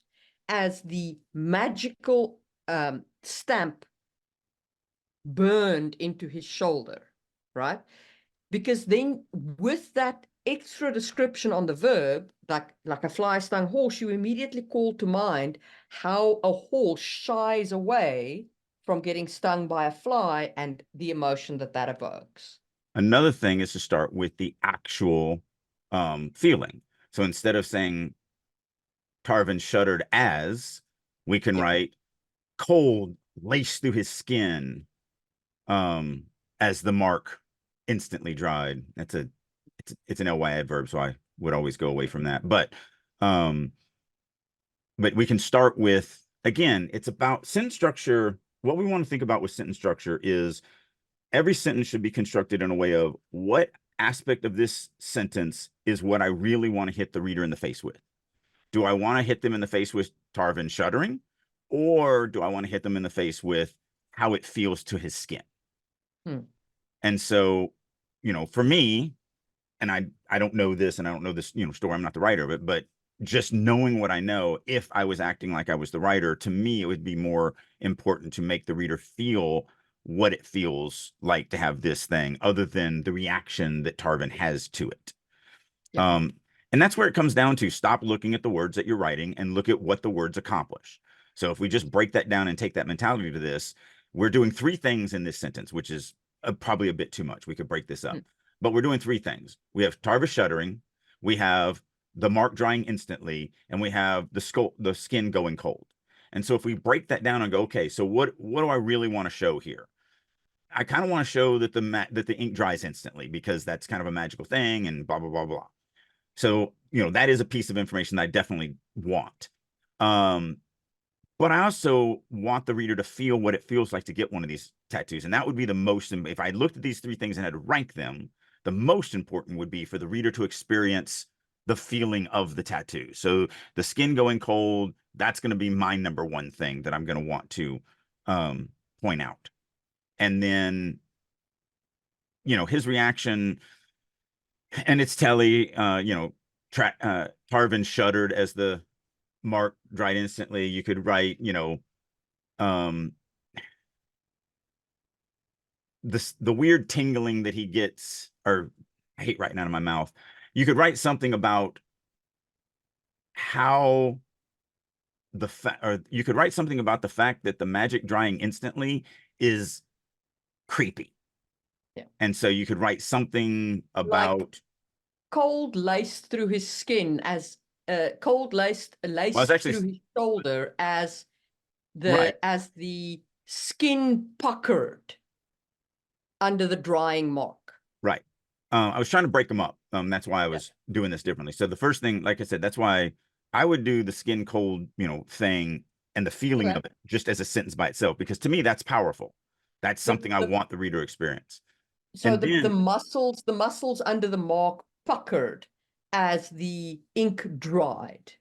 as the magical stamp burned into his shoulder, right? Because then with that extra description on the verb, like a fly-stung horse, you immediately call to mind how a horse shies away from getting stung by a fly and the emotion that that evokes. another thing is to start with the actual feeling. So instead of saying Tarvin shuddered as, we can Yeah. write cold laced through his skin as the mark instantly dried. It's an ly adverb, so I would always go away from that. But we can start with, again, it's about sentence structure. What we want to think about with sentence structure is every sentence should be constructed in a way of what aspect of this sentence is what I really want to hit the reader in the face with. Do I want to hit them in the face with Tarvin shuddering, or do I want to hit them in the face with how it feels to his skin? And so, for me, and I don't know this, and I don't know this, story. I'm not the writer of it, but just knowing what I know, if I was acting like I was the writer, to me, it would be more important to make the reader feel what it feels like to have this thing, other than the reaction that Tarvin has to it. Yeah. And that's where it comes down to stop looking at the words that you're writing and look at what the words accomplish. So if we just break that down and take that mentality to this, we're doing three things in this sentence, which is probably a bit too much. We could break this up, but we're doing three things. We have Tarvis shuddering, we have the mark drying instantly, and we have the skin going cold. And so if we break that down and go, okay, so what do I really want to show here? I kind of want to show that the ink dries instantly, because that's kind of a magical thing and blah, blah, blah, blah. So, that is a piece of information that I definitely want. But I also want the reader to feel what it feels like to get one of these tattoos. And that would be the most, if I looked at these three things and had to rank them, the most important would be for the reader to experience the feeling of the tattoo. So the skin going cold, that's going to be my number one thing that I'm going to want to point out. And then, his reaction, and it's Telly, Tarvin shuddered as the mark dried instantly. You could write, um, the weird tingling that he gets, or I hate writing out of my mouth. You could write something about how or you could write something about the fact that the magic drying instantly is creepy. Yeah. And so you could write something about like cold laced through his skin as cold laced actually through his shoulder as right. the skin puckered under the drying mark. Right. I was trying to break them up. That's why I was doing this differently. So the first thing, like I said, that's why I would do the skin cold, thing and the feeling of it just as a sentence by itself, because to me that's powerful. That's something I want the reader to experience. So And then the muscles under the mark puckered as the ink dried.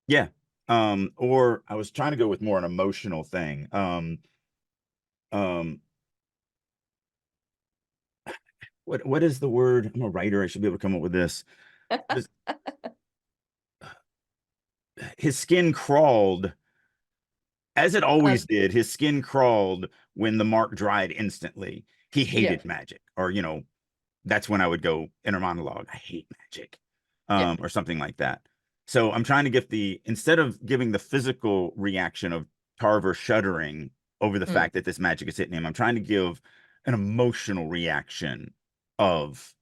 Yeah. Or I was trying to go with more an emotional thing. Um, what is the word? I'm a writer. I should be able to come up with this. Just- His skin crawled, as it Uh, always did. His skin crawled when the mark dried instantly. He yeah, hated magic, or that's when I would go inner monologue. I hate magic, yeah. or something like that. So I'm trying to get instead of giving the physical reaction of Tarver shuddering over the Mm, fact that this magic is hitting him, I'm trying to give an emotional reaction of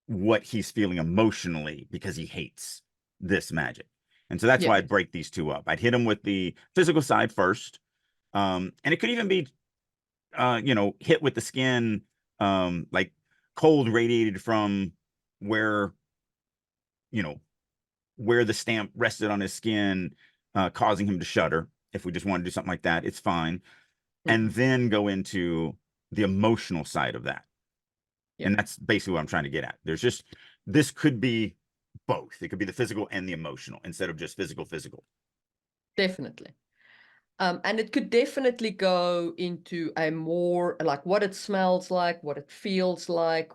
what he's feeling emotionally because he hates this magic. And so that's why yeah. I'd break these two up. I'd hit him with the physical side first. And it could even be hit with the skin, like cold radiated from where, you know, where the stamp rested on his skin, causing him to shudder. If we just want to do something like that, it's fine. Mm, And then go into the emotional side of that. yeah, And that's basically what I'm trying to get at. This could be both. It could be the physical and the emotional instead of just physical. definitely. And it could definitely go into a more like what it smells like, what it feels like,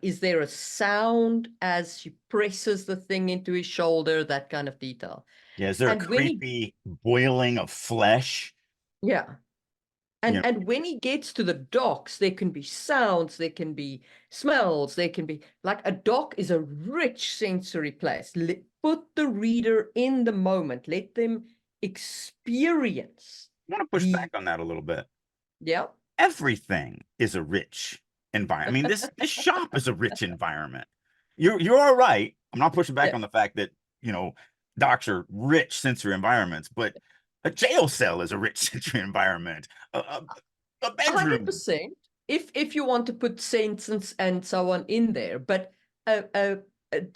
is there a sound as she presses the thing into his shoulder, that kind of detail. Yeah. Is there a And when he, creepy boiling of flesh? yeah, You know, and when he gets to the docks, there can be sounds, there can be smells, there can be like a dock is a rich sensory place. Put the reader in the moment, let them experience I want to push the, back on that a little bit. yeah, Everything is a rich environment. I mean, this shop is a rich environment. You're all right. I'm not pushing back yeah, on the fact that, docks are rich sensory environments, but a jail cell is a rich sensory environment. A, a, a bedroom. 100%. If you want to put scents and so on in there, but a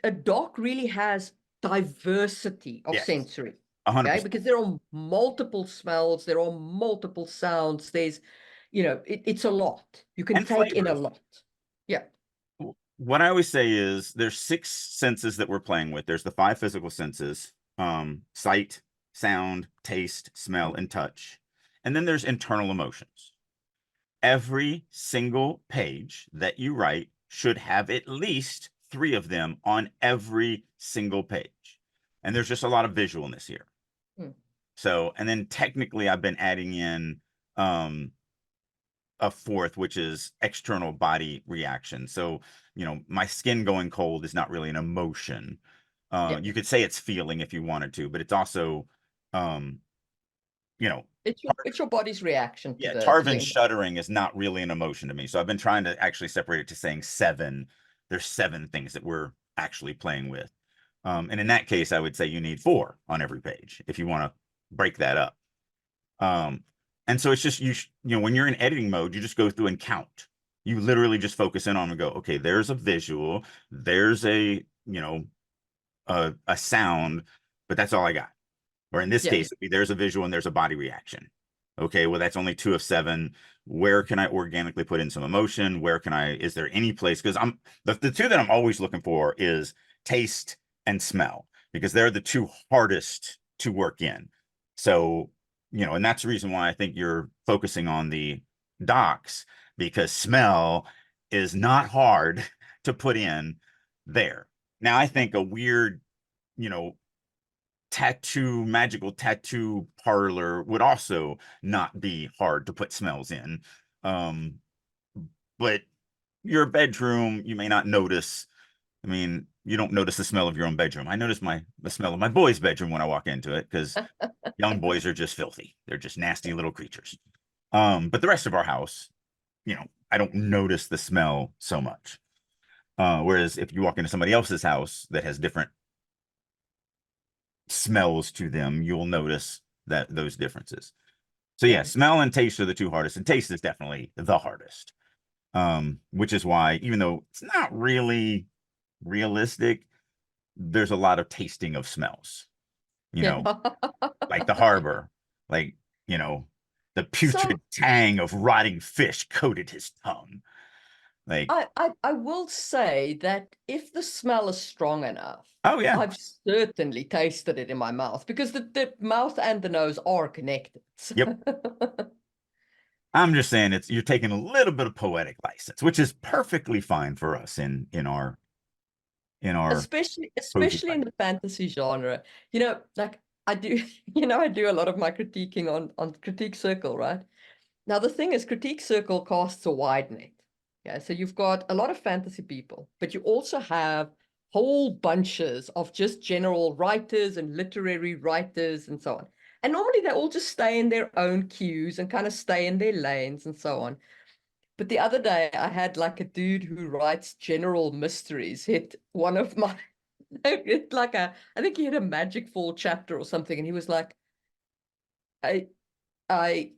a dock really has diversity of Yes, sensory. Okay, 100%. because there are multiple smells, there are multiple sounds, there's, it's a lot. You can And take in a flavors. lot. Yeah. What I always say is there's six senses that we're playing with. There's the five physical senses, sight, sound, taste, smell, and touch. And then there's internal emotions. Every single page that you write should have at least three of them on every single page. And there's just a lot of visualness here. Mm. So, and then technically I've been adding in um a fourth, which is external body reaction. So, my skin going cold is not really an emotion. Yeah. You could say it's feeling if you wanted to, but it's also, um, you know, It's your body's reaction to yeah, the Tarvin environment. shuddering is not really an emotion to me. So I've been trying to actually separate it to saying seven. There's seven things that we're actually playing with. And in that case, I would say you need four on every page if you want to break that up. Um, and so it's just when you're in editing mode, you just go through and count. You literally just focus in on and go, okay, there's a visual, there's a sound, but that's all I got. Or in this Yeah. case, there's a visual and there's a body reaction. Okay, well, that's only two of seven. Where can I organically put in some emotion? Is there any place? Because the two that I'm always looking for is taste and smell, because they're the two hardest to work in. So, and that's the reason why I think you're focusing on the docs, because smell is not hard to put in there. Now, I think a weird, you know, magical tattoo parlor would also not be hard to put smells in. Um, but your bedroom, you may not notice. I mean, you don't notice the smell of your own bedroom. I notice the smell of my boy's bedroom when I walk into it, because young boys are just filthy. They're just nasty little creatures. But the rest of our house, I don't notice the smell so much. Whereas if you walk into somebody else's house that has different smells to them, you'll notice those differences. So yeah, Yeah. smell and taste are the two hardest, and taste is definitely the hardest. Which is why, even though it's not really realistic, there's a lot of tasting of smells, you Yeah. know, like the harbor, like, you know, the So putrid tang of rotting fish coated his tongue. Like, I will say that if the smell is strong enough, oh yeah, I've certainly tasted it in my mouth because the mouth and the nose are connected. yep. I'm just saying you're taking a little bit of poetic license, which is perfectly fine for us in our cozy Especially in writing. the fantasy genre. Like I do, I do a lot of my critiquing on Critique Circle, right? Now the thing is, Critique Circle casts a wide net. Yeah, so you've got a lot of fantasy people, but you also have whole bunches of just general writers and literary writers and so on. And normally they all just stay in their own queues and kind of stay in their lanes and so on. But the other day I had like a dude who writes general mysteries hit one of my like I think he had a Magic Fall chapter or something, and he was like, I I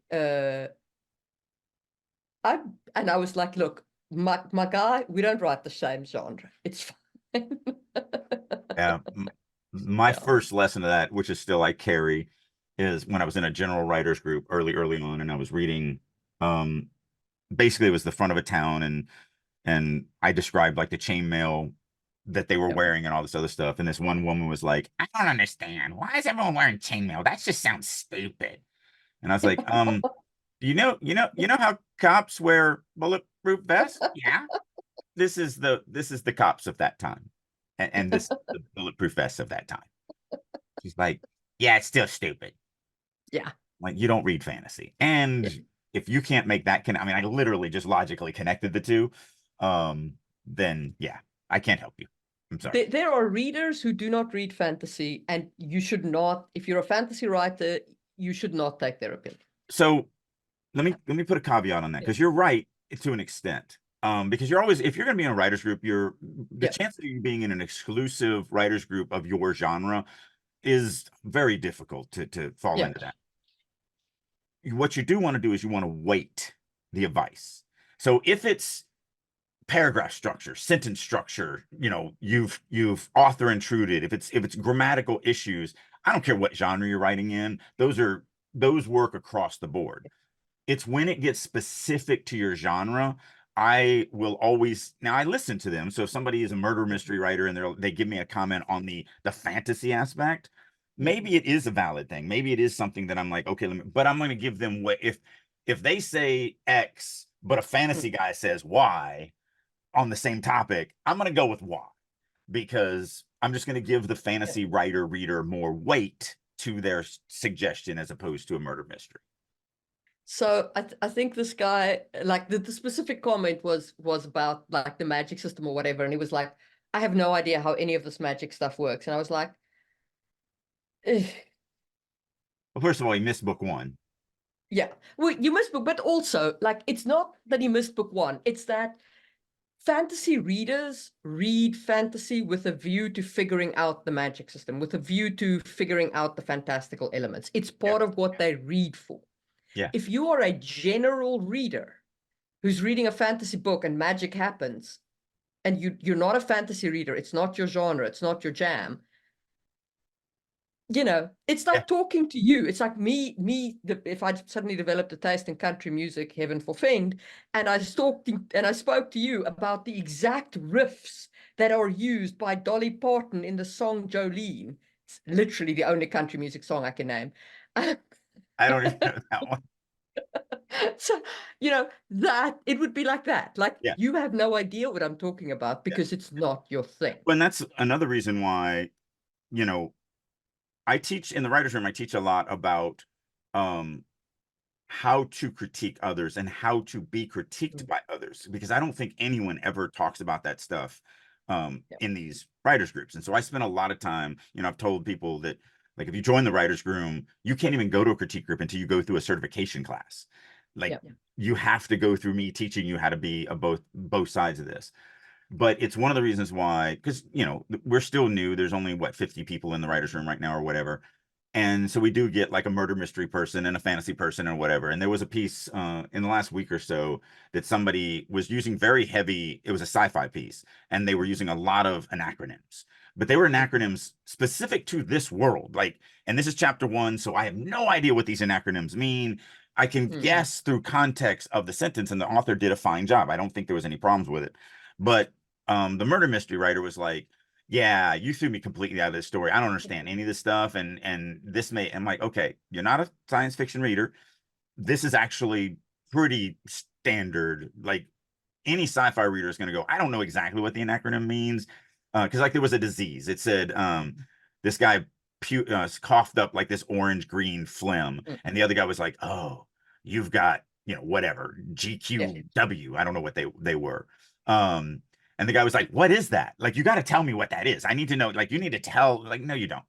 I and I was like, look, my guy, we don't write the same genre. It's fine. Yeah. My Yeah. first lesson of that, which is still I carry, is when I was in a general writers group early on, and I was reading, um, basically it was the front of a town, and I described like the chainmail that they were Yeah. wearing and all this other stuff. And this one woman was like, I don't understand. Why is everyone wearing chainmail? That just sounds stupid. And I was like, you know how cops wear bulletproof vests? Yeah. This is the cops of that time. And this the bulletproof vests of that time. She's like, yeah, it's still stupid. Yeah. Like, you don't read fantasy. Yeah. And if you can't make that I mean, I literally just logically connected the two. Then yeah, I can't help you. I'm sorry. There are readers who do not read fantasy, and you should not, if you're a fantasy writer, you should not take their opinion. So let me put a caveat on that, Yeah. because you're right to an extent. Because you're always, if you're going to be in a writers group, the Yeah. chance of you being in an exclusive writers group of your genre is very difficult to fall Yeah. into that. What you do want to do is you want to weight the advice. So if it's paragraph structure, sentence structure, you've author intruded, if it's grammatical issues, I don't care what genre you're writing in, those work across the board. It's when it gets specific to your genre, I will always, now I listen to them. So if somebody is a murder mystery writer and they give me a comment on the fantasy aspect, Yeah. maybe it is a valid thing. Maybe it is something that I'm like, okay, but I'm going to give them what, if they say X, but a fantasy guy says Y on the same topic, I'm going to go with Y, because I'm just going to give the Yeah. fantasy writer reader more weight to their suggestion as opposed to a murder mystery. So I think this guy, like the specific comment was about like the magic system or whatever, and he was like, I have no idea how any of this magic stuff works. And I was like, "Ugh." Well, first of all, he missed book one. Yeah. Well, you missed book, but also like it's not that he missed book one, it's that fantasy readers read fantasy with a view to figuring out the magic system, with a view to figuring out the fantastical elements. It's Yeah. part of what they read for. Yeah. If you are a general reader who's reading a fantasy book and magic happens, and you're not a fantasy reader, it's not your genre, it's not your jam, it's Yeah. like talking to you. It's like if I suddenly developed a taste in country music, heaven forfend, and I spoke to you about the exact riffs that are used by Dolly Parton in the song Jolene. It's literally the only country music song I can name. I don't even know that one. So, that it would be like that. Like Yeah. you have no idea what I'm talking about Yeah. because it's not your thing. And that's another reason why, you know, I teach in the writers room, I teach a lot about um how to critique others and how to be critiqued Mm. by others, because I don't think anyone ever talks about that stuff Yeah. in these writers groups. And so I spend a lot of time, I've told people that, like, if you join the writers room, you can't even go to a critique group until you go through a certification class. Like, Yeah. you have to go through me teaching you how to be a both sides of this. But it's one of the reasons why, because we're still new. There's only what, 50 people in the writers room right now or whatever. And so we do get like a murder mystery person and a fantasy person or whatever. And there was a piece in the last week or so that somebody was using very heavy, it was a sci-fi piece, and they were using a lot of anacronyms. but they were acronyms specific to this world. Like, and this is chapter 1, so I have no idea what these acronyms mean. I can guess through context of the sentence, and the author did a fine job. I don't think there was any problems with it. But the murder mystery writer was like, yeah, you threw me completely out of this story. I don't understand any of this stuff. And this may, I'm like, okay, you're not a science fiction reader. This is actually pretty standard. Like, any sci-fi reader is going to go, I don't know exactly what the acronym means. Because like there was a disease. It said this guy coughed up like this orange green phlegm, and the other guy was like, oh, you've got, whatever, GQW. I don't know what they were. And the guy was like, what is that? Like, you got to tell me what that is. I need to know. Like, you need to tell. Like, no, you don't.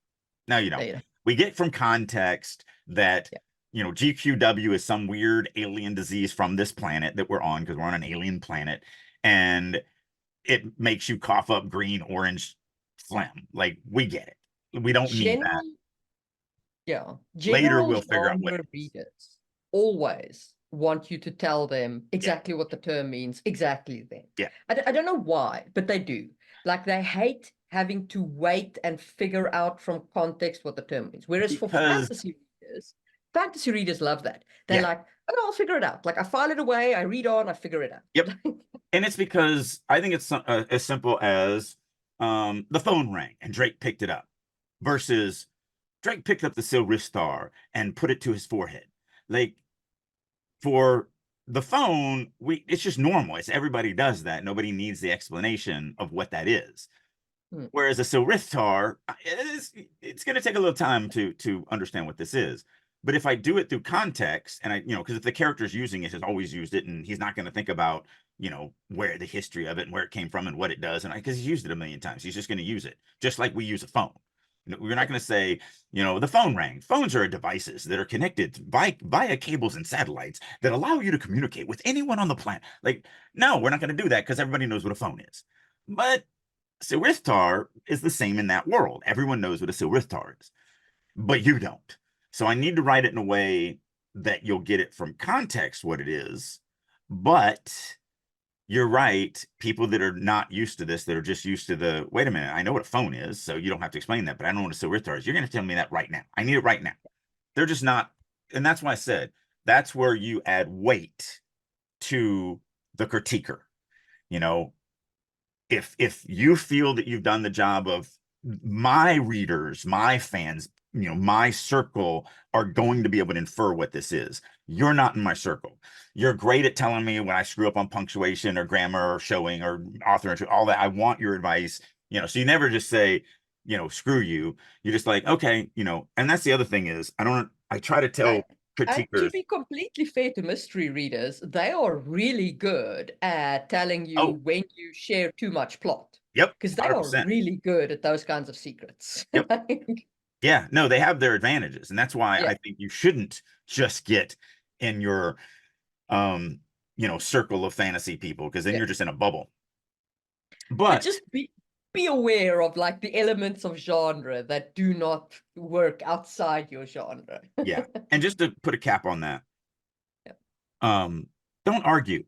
No, you don't. We get from context that GQW is some weird alien disease from this planet that we're on, because we're on an alien planet, and it makes you cough up green, orange phlegm. Like, we get it. We don't need that. Yeah. Later, General we'll figure out what genre readers always want you to tell them exactly what the term means, exactly then. Yeah. I don't know why, but they do. Like, they hate having to wait and figure out from context what the term means. Whereas for fantasy readers love that. They're like, oh, I'll figure it out. Like, I file it away, I read on, I figure it out. Yep. And it's because I think it's as simple as the phone rang and Drake picked it up, versus Drake picked up the Silristar and put it to his forehead. Like, for the phone, it's just normal. It's everybody does that. Nobody needs the explanation of what that is. Whereas a Silristar, it's going to take a little time to understand what this is. But if I do it through context, and because if the character's using it, has always used it, and he's not going to think about, where the history of it and where it came from and what it does, and because he's used it a million times, he's just going to use it, just like we use a phone. We're not going to say, the phone rang. Phones are devices that are connected via cables and satellites that allow you to communicate with anyone on the planet. Like, no, we're not going to do that, because everybody knows what a phone is. But Silristar is the same in that world. Everyone knows what a Silristar is, but you don't. So I need to write it in a way that you'll get it from context what it is. But you're right. People that are not used to this, that are just used to wait a minute, I know what a phone is, so you don't have to explain that, but I don't know what a Silristar is. You're going to tell me that right now. I need it right now. They're just not. And that's why I said, that's where you add weight to the critiquer. If you feel that you've done the job of, my readers, my fans, my circle are going to be able to infer what this is. You're not in my circle. You're great at telling me when I screw up on punctuation or grammar or showing or author entry, all that. I want your advice, so you never just say, screw you. You're just like, okay, and that's the other thing is, I try to tell critiquers. And to be completely fair to mystery readers, they are really good at telling you when you share too much plot. Yep. Because they are really good at those kinds of secrets. Yep. Yeah, no, they have their advantages. And that's why I think you shouldn't just get in your, circle of fantasy people, because then you're just in a bubble. But just be aware of like the elements of genre that do not work outside your genre. Yeah. And just to put a cap on that, don't argue.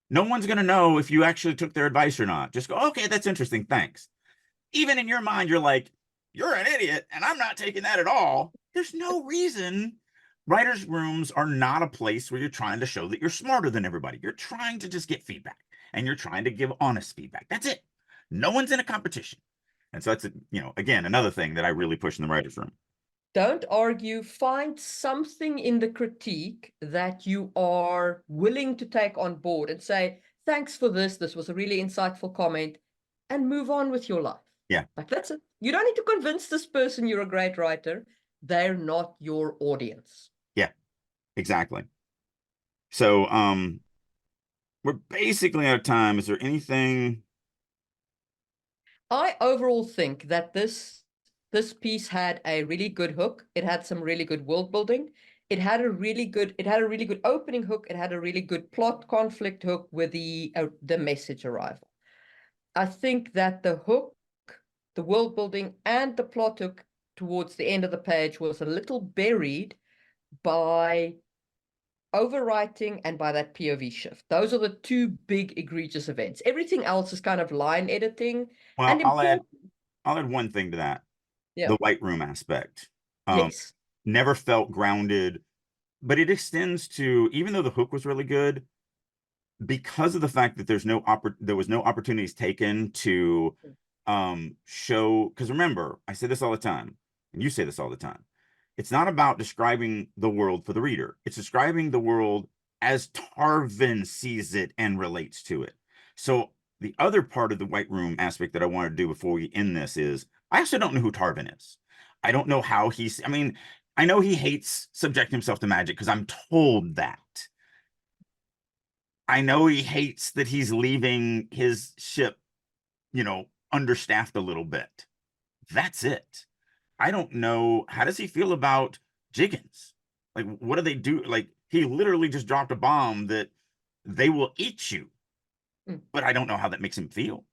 No one's going to know if you actually took their advice or not. Just go, okay, that's interesting. Thanks. Even in your mind, you're like, you're an idiot and I'm not taking that at all. There's no reason. Writers' rooms are not a place where you're trying to show that you're smarter than everybody. You're trying to just get feedback, and you're trying to give honest feedback. That's it. No one's in a competition. And so that's, again, another thing that I really push in the writers' room. Don't argue. Find something in the critique that you are willing to take on board and say, thanks for this. This was a really insightful comment, and move on with your life. Yeah. Like, that's it. You don't need to convince this person you're a great writer. They're not your audience. Yeah, exactly. So, we're basically out of time. Is there anything? I overall think that this piece had a really good hook. It had some really good world building. It had a really good opening hook. It had a really good plot conflict hook with the message arrival. I think that the hook, the world building, and the plot hook towards the end of the page was a little buried by overwriting and by that POV shift. Those are the two big egregious events. Everything else is kind of line editing. Well, I'll add I'll add one thing to that. Yeah. The White Room aspect. Yes. Never felt grounded, but it extends to, even though the hook was really good, because of the fact that there was no opportunities taken to show, because remember, I say this all the time, and you say this all the time. It's not about describing the world for the reader. It's describing the world as Tarvin sees it and relates to it. So the other part of the White Room aspect that I want to do before we end this is I also don't know who Tarvin is. I don't know how I mean, I know he hates subjecting himself to magic because I'm told that. I know he hates that he's leaving his ship, understaffed a little bit. That's it. I don't know. How does he feel about Jiggins? Like, what do they do? Like, he literally just dropped a bomb that they will eat you. But I don't know how that makes him feel.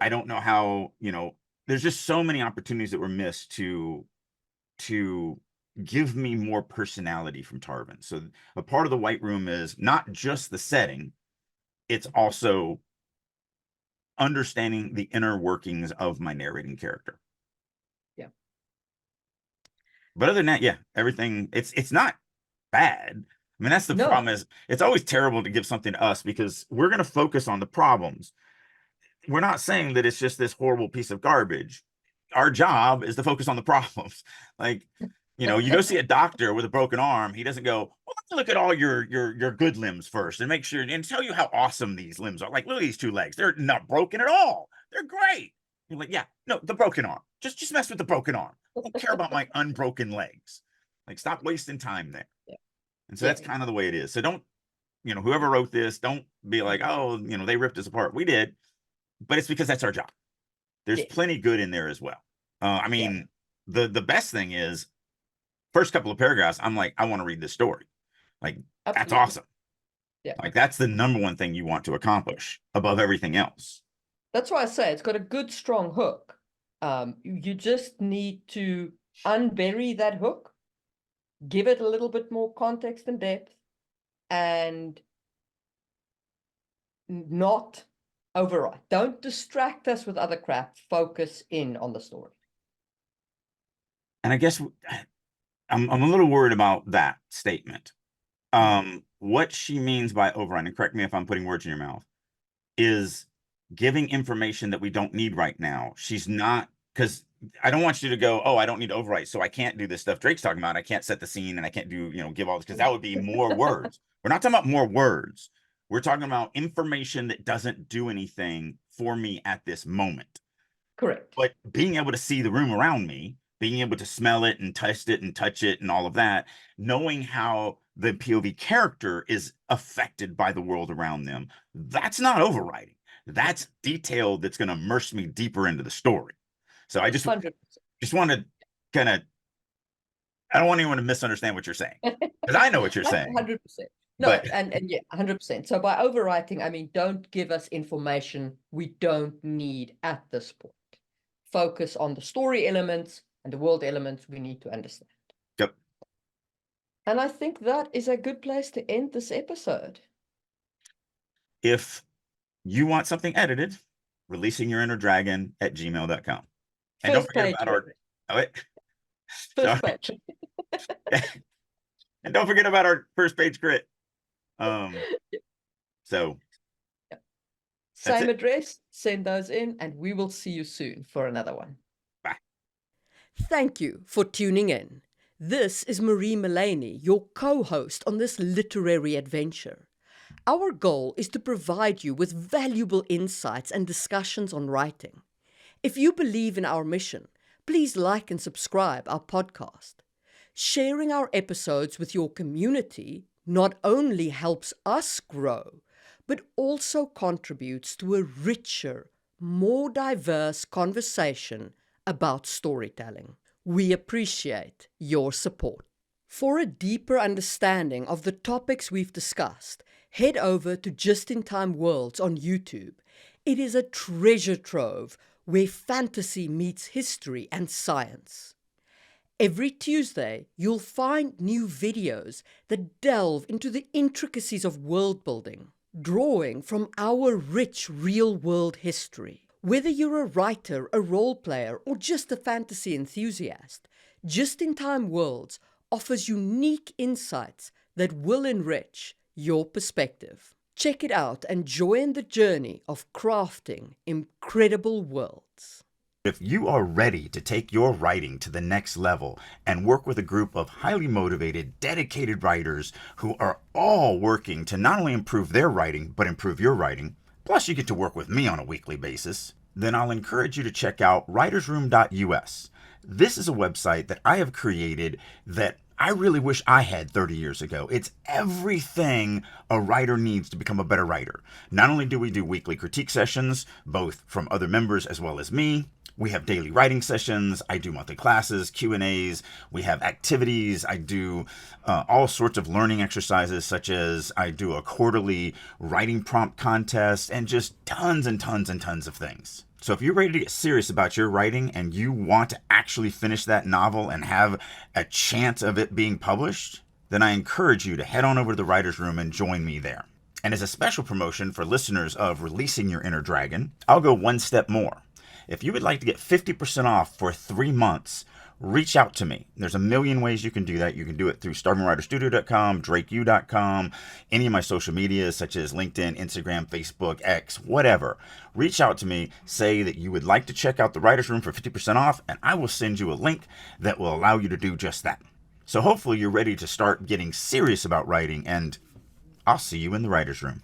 I don't know how, there's just so many opportunities that were missed to give me more personality from Tarvin. So a part of the White Room is not just the setting, it's also understanding the inner workings of my narrating character. Yeah. But other than that, yeah, everything it's not bad. I mean, that's the No. problem is it's always terrible to give something to us because we're going to focus on the problems. We're not saying that it's just this horrible piece of garbage. Our job is to focus on the problems. Like, you go see a doctor with a broken arm, he doesn't go, well, let's look at all your good limbs first and make sure and tell you how awesome these limbs are. Like, look at these two legs. They're not broken at all. They're great. You're like, yeah, no, the broken arm. Just mess with the broken arm. I don't care about my unbroken legs. Like, stop wasting time there. Yeah. And so that's kind of the way it is. So don't, whoever wrote this, don't be like, oh, they ripped us apart. We did, but it's because that's our job. There's plenty good in there as well. I mean, the best thing is first couple of paragraphs, I'm like, I want to read this story. Like, that's awesome. Yeah. Like, that's the number one thing you want to accomplish above everything else. That's why I say it's got a good, strong hook. You just need to unbury that hook, give it a little bit more context and depth, and not overwrite. Don't distract us with other crap. Focus in on the story. And I guess I'm a little worried about that statement. What she means by override, and correct me if I'm putting words in your mouth, is giving information that we don't need right now. She's not, because I don't want you to go, oh, I don't need to overwrite, so I can't do this stuff Drake's talking about. I can't set the scene and I can't do, give all this, because that would be more words. We're not talking about more words. We're talking about information that doesn't do anything for me at this moment. Correct. But being able to see the room around me, being able to smell it and taste it and touch it and all of that, knowing how the POV character is affected by the world around them, that's not overwriting. That's detail that's going to immerse me deeper into the story. So I just 100%. want to kind of, I don't want anyone to misunderstand what you're saying, because I know what you're saying. 100%. No, and yeah, 100%. So by overwriting, I mean, don't give us information we don't need at this point. Focus on the story elements and the world elements we need to understand. Yep. And I think that is a good place to end this episode. If you want something edited, releasingyourinnerdragon@gmail.com. And don't forget about our first page. And don't forget about our first page crit. So same address, send those in, and we will see you soon for another one. Bye. Thank you for tuning in. This is Marie Mullaney, your co-host on this literary adventure. Our goal is to provide you with valuable insights and discussions on writing. If you believe in our mission, please like and subscribe our podcast. Sharing our episodes with your community not only helps us grow, but also contributes to a richer, more diverse conversation about storytelling. We appreciate your support. For a deeper understanding of the topics we've discussed, head over to Just in Time Worlds on YouTube. It is a treasure trove where fantasy meets history and science. Every Tuesday, you'll find new videos that delve into the intricacies of world building, drawing from our rich real-world history. Whether you're a writer, a role player, or just a fantasy enthusiast, Just in Time Worlds offers unique insights that will enrich your perspective. Check it out and join the journey of crafting incredible worlds. If you are ready to take your writing to the next level and work with a group of highly motivated, dedicated writers who are all working to not only improve their writing, but improve your writing, plus you get to work with me on a weekly basis, then I'll encourage you to check out writersroom.us. This is a website that I have created that I really wish I had 30 years ago. It's everything a writer needs to become a better writer. Not only do we do weekly critique sessions, both from other members as well as me, we have daily writing sessions. I do monthly classes, Q&As. We have activities. I do all sorts of learning exercises, such as I do a quarterly writing prompt contest and just tons and tons and tons of things. So if you're ready to get serious about your writing and you want to actually finish that novel and have a chance of it being published, then I encourage you to head on over to the Writer's Room and join me there. And as a special promotion for listeners of Releasing Your Inner Dragon, I'll go one step more. If you would like to get 50% off for 3 months, reach out to me. There's a million ways you can do that. You can do it through starvingwriterstudio.com, drakeu.com, any of my social medias such as LinkedIn, Instagram, Facebook, X, whatever. Reach out to me, say that you would like to check out the Writer's Room for 50% off, and I will send you a link that will allow you to do just that. So hopefully you're ready to start getting serious about writing, and I'll see you in the Writer's Room.